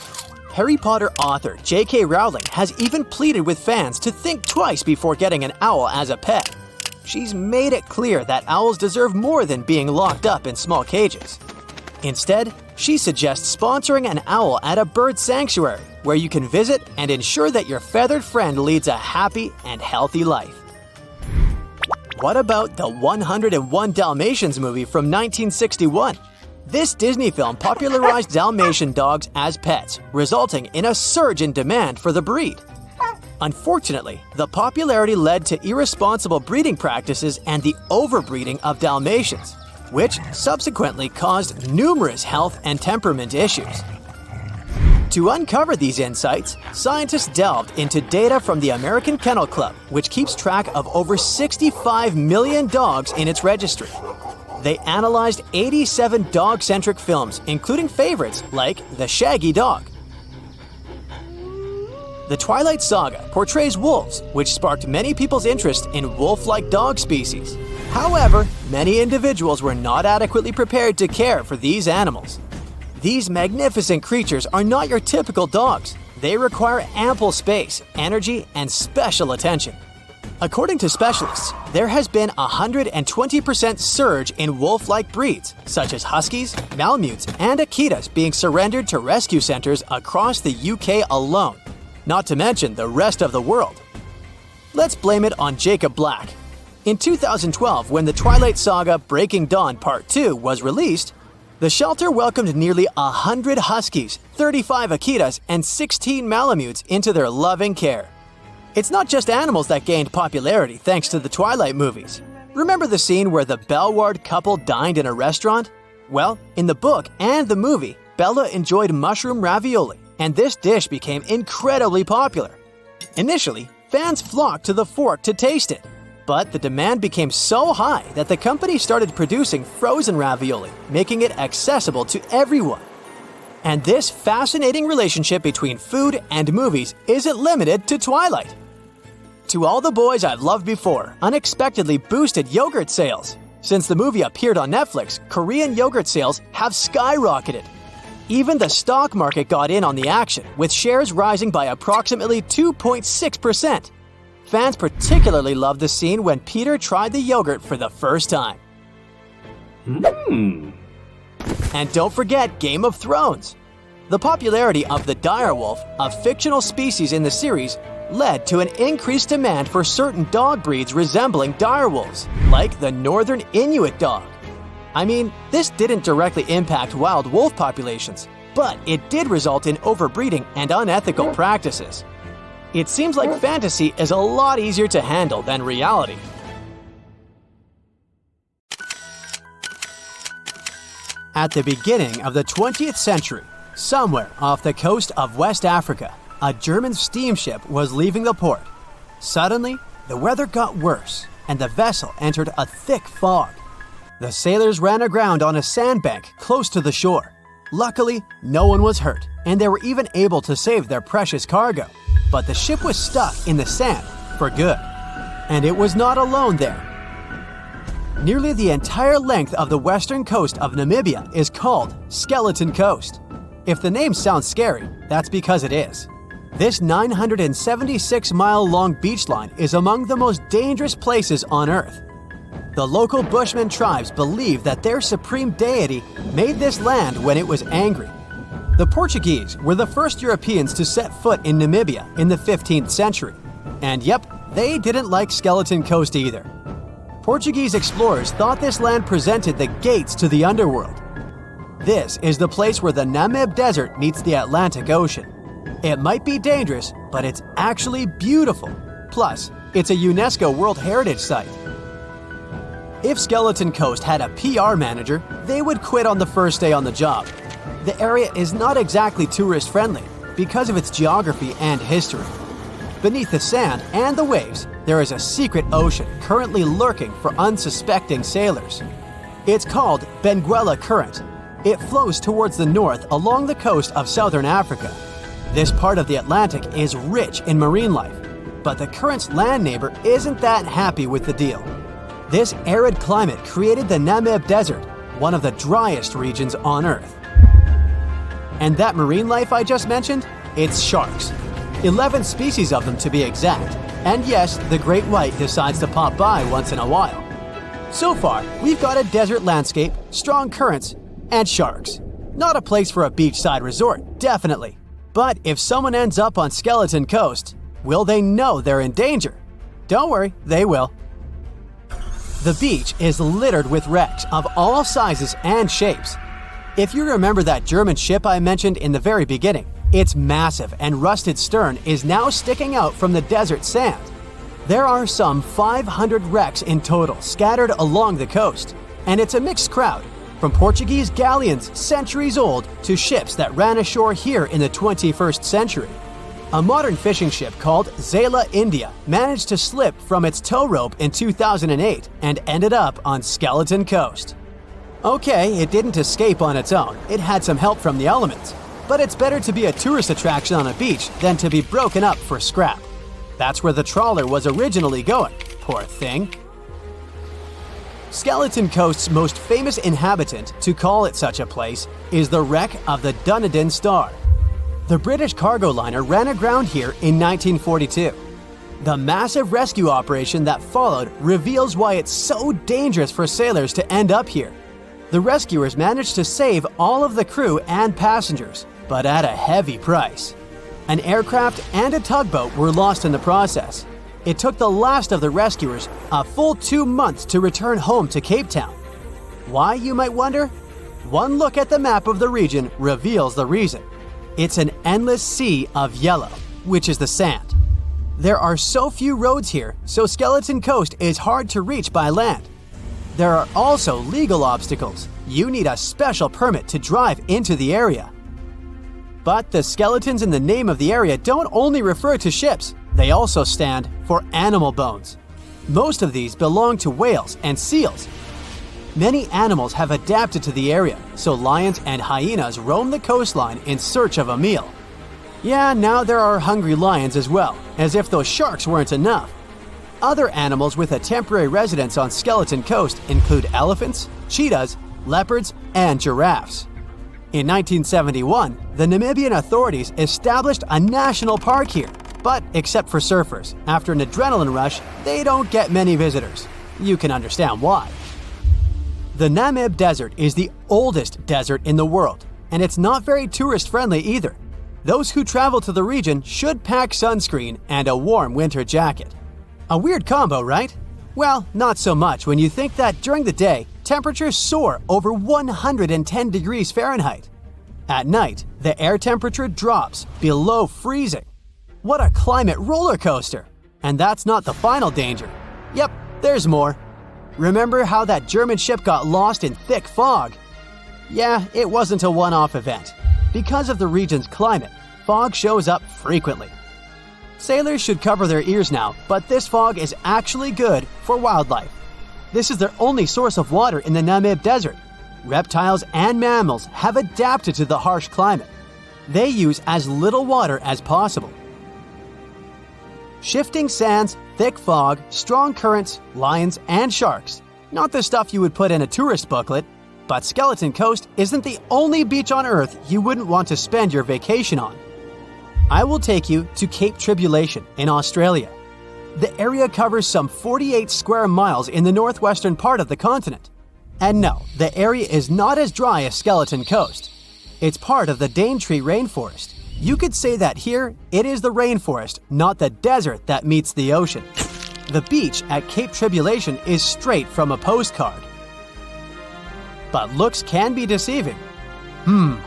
Harry Potter author J.K. Rowling has even pleaded with fans to think twice before getting an owl as a pet. She's made it clear that owls deserve more than being locked up in small cages. Instead, she suggests sponsoring an owl at a bird sanctuary where you can visit and ensure that your feathered friend leads a happy and healthy life. What about the 101 Dalmatians movie from 1961? This Disney film popularized Dalmatian dogs as pets, resulting in a surge in demand for the breed. Unfortunately, the popularity led to irresponsible breeding practices and the overbreeding of Dalmatians, which subsequently caused numerous health and temperament issues. To uncover these insights, scientists delved into data from the American Kennel Club, which keeps track of over 65 million dogs in its registry. They analyzed 87 dog-centric films, including favorites like The Shaggy Dog. The Twilight Saga portrays wolves, which sparked many people's interest in wolf-like dog species. However, many individuals were not adequately prepared to care for these animals. These magnificent creatures are not your typical dogs. They require ample space, energy, and special attention. According to specialists, there has been a 120% surge in wolf-like breeds, such as Huskies, Malamutes, and Akitas being surrendered to rescue centers across the UK alone, not to mention the rest of the world. Let's blame it on Jacob Black. In 2012, when the Twilight Saga Breaking Dawn Part 2 was released, the shelter welcomed nearly 100 Huskies, 35 Akitas, and 16 Malamutes into their loving care. It's not just animals that gained popularity thanks to the Twilight movies. Remember the scene where the Bellward couple dined in a restaurant? Well, in the book and the movie, Bella enjoyed mushroom ravioli, and this dish became incredibly popular. Initially, fans flocked to the fork to taste it, but the demand became so high that the company started producing frozen ravioli, making it accessible to everyone. And this fascinating relationship between food and movies isn't limited to Twilight. To All the Boys I've Loved Before unexpectedly boosted yogurt sales. Since the movie appeared on Netflix, Korean yogurt sales have skyrocketed. Even the stock market got in on the action, with shares rising by approximately 2.6%. Fans particularly loved the scene when Peter tried the yogurt for the first time. And don't forget Game of Thrones. The popularity of the direwolf, a fictional species in the series, led to an increased demand for certain dog breeds resembling direwolves, like the Northern Inuit dog. I mean, this didn't directly impact wild wolf populations, but it did result in overbreeding and unethical practices. It seems like fantasy is a lot easier to handle than reality. At the beginning of the 20th century, somewhere off the coast of West Africa, a German steamship was leaving the port. Suddenly, the weather got worse, and the vessel entered a thick fog. The sailors ran aground on a sandbank close to the shore. Luckily, no one was hurt, and they were even able to save their precious cargo. But the ship was stuck in the sand for good. And it was not alone there. Nearly the entire length of the western coast of Namibia is called Skeleton Coast. If the name sounds scary, that's because it is. This 976-mile-long beach line is among the most dangerous places on Earth. The local Bushman tribes believe that their supreme deity made this land when it was angry. The Portuguese were the first Europeans to set foot in Namibia in the 15th century. And yep, they didn't like Skeleton Coast either. Portuguese explorers thought this land presented the gates to the underworld. This is the place where the Namib Desert meets the Atlantic Ocean. It might be dangerous, but it's actually beautiful. Plus, it's a UNESCO World Heritage Site. If Skeleton Coast had a PR manager, they would quit on the first day on the job. The area is not exactly tourist-friendly because of its geography and history. Beneath the sand and the waves, there is a secret ocean currently lurking for unsuspecting sailors. It's called Benguela Current. It flows towards the north along the coast of southern Africa. This part of the Atlantic is rich in marine life, but the current's land neighbor isn't that happy with the deal. This arid climate created the Namib Desert, one of the driest regions on Earth. And that marine life I just mentioned? It's sharks. 11 species of them to be exact. And yes, the great white decides to pop by once in a while. So far, we've got a desert landscape, strong currents, and sharks. Not a place for a beachside resort, definitely. But if someone ends up on Skeleton Coast, will they know they're in danger? Don't worry, they will. The beach is littered with wrecks of all sizes and shapes. If you remember that German ship I mentioned in the very beginning, its massive and rusted stern is now sticking out from the desert sand. There are some 500 wrecks in total scattered along the coast, and it's a mixed crowd, from Portuguese galleons centuries old to ships that ran ashore here in the 21st century. A modern fishing ship called Zela India managed to slip from its tow rope in 2008 and ended up on Skeleton Coast. Okay, it didn't escape on its own, it had some help from the elements. But it's better to be a tourist attraction on a beach than to be broken up for scrap. That's where the trawler was originally going, poor thing. Skeleton Coast's most famous inhabitant, to call it such a place, is the wreck of the Dunedin Star. The British cargo liner ran aground here in 1942. The massive rescue operation that followed reveals why it's so dangerous for sailors to end up here. The rescuers managed to save all of the crew and passengers, but at a heavy price. An aircraft and a tugboat were lost in the process. It took the last of the rescuers a full 2 months to return home to Cape Town. Why, you might wonder? One look at the map of the region reveals the reason. It's an endless sea of yellow, which is the sand. There are so few roads here, so Skeleton Coast is hard to reach by land. There are also legal obstacles. You need a special permit to drive into the area. But the skeletons in the name of the area don't only refer to ships, they also stand for animal bones. Most of these belong to whales and seals. Many animals have adapted to the area, so lions and hyenas roam the coastline in search of a meal. Yeah, now there are hungry lions as well, as if those sharks weren't enough. Other animals with a temporary residence on Skeleton Coast include elephants, cheetahs, leopards, and giraffes. In 1971, the Namibian authorities established a national park here, but except for surfers, after an adrenaline rush, they don't get many visitors. You can understand why. The Namib Desert is the oldest desert in the world, and it's not very tourist-friendly either. Those who travel to the region should pack sunscreen and a warm winter jacket. A weird combo, right? Well, not so much when you think that during the day, temperatures soar over 110 degrees Fahrenheit. At night, the air temperature drops below freezing. What a climate roller coaster! And that's not the final danger. Yep, there's more. Remember how that German ship got lost in thick fog? Yeah, it wasn't a one-off event. Because of the region's climate, fog shows up frequently. Sailors should cover their ears now, but this fog is actually good for wildlife. This is their only source of water in the Namib Desert. Reptiles and mammals have adapted to the harsh climate. They use as little water as possible. Shifting sands, thick fog, strong currents, lions, and sharks. Not the stuff you would put in a tourist booklet, but Skeleton Coast isn't the only beach on Earth you wouldn't want to spend your vacation on. I will take you to Cape Tribulation in Australia. The area covers some 48 square miles in the northwestern part of the continent. And no, the area is not as dry as Skeleton Coast. It's part of the Daintree rainforest. You could say that here, it is the rainforest, not the desert that meets the ocean. The beach at Cape Tribulation is straight from a postcard. But looks can be deceiving.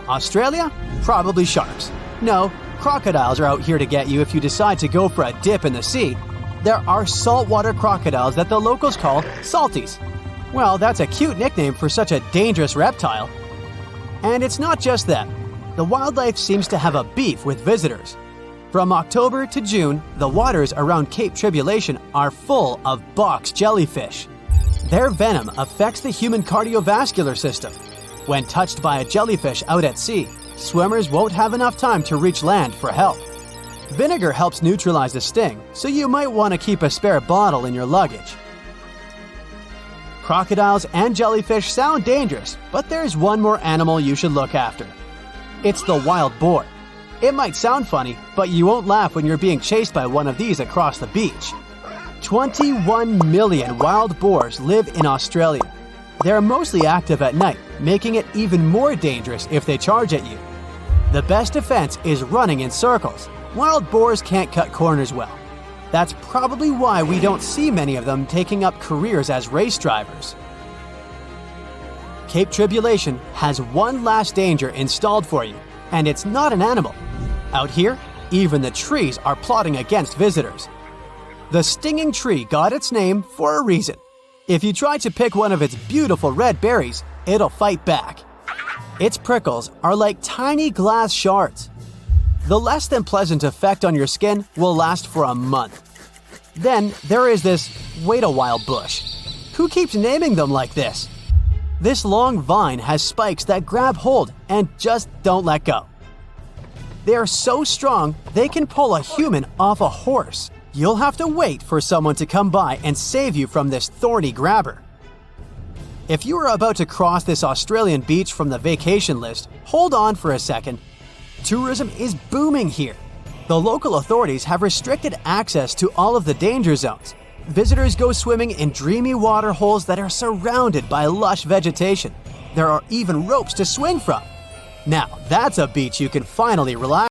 Australia? Probably sharks. No, crocodiles are out here to get you if you decide to go for a dip in the sea. There are saltwater crocodiles that the locals call salties. Well, that's a cute nickname for such a dangerous reptile. And it's not just them. The wildlife seems to have a beef with visitors. From October to June, the waters around Cape Tribulation are full of box jellyfish. Their venom affects the human cardiovascular system. When touched by a jellyfish out at sea, swimmers won't have enough time to reach land for help. Vinegar helps neutralize the sting, so you might want to keep a spare bottle in your luggage. Crocodiles and jellyfish sound dangerous, but there's one more animal you should look after. It's the wild boar. It might sound funny, but you won't laugh when you're being chased by one of these across the beach. 21 million wild boars live in Australia. They're mostly active at night, making it even more dangerous if they charge at you. The best defense is running in circles. Wild boars can't cut corners well. That's probably why we don't see many of them taking up careers as race drivers. Cape Tribulation has one last danger installed for you, and it's not an animal. Out here, even the trees are plotting against visitors. The stinging tree got its name for a reason. If you try to pick one of its beautiful red berries, it'll fight back. Its prickles are like tiny glass shards. The less than pleasant effect on your skin will last for a month. Then there is this wait a while bush. Who keeps naming them like this? This long vine has spikes that grab hold and just don't let go. They are so strong they can pull a human off a horse. You'll have to wait for someone to come by and save you from this thorny grabber. If you are about to cross this Australian beach from the vacation list, hold on for a second. Tourism is booming here. The local authorities have restricted access to all of the danger zones. Visitors go swimming in dreamy water holes that are surrounded by lush vegetation. There are even ropes to swing from. Now, that's a beach you can finally relax.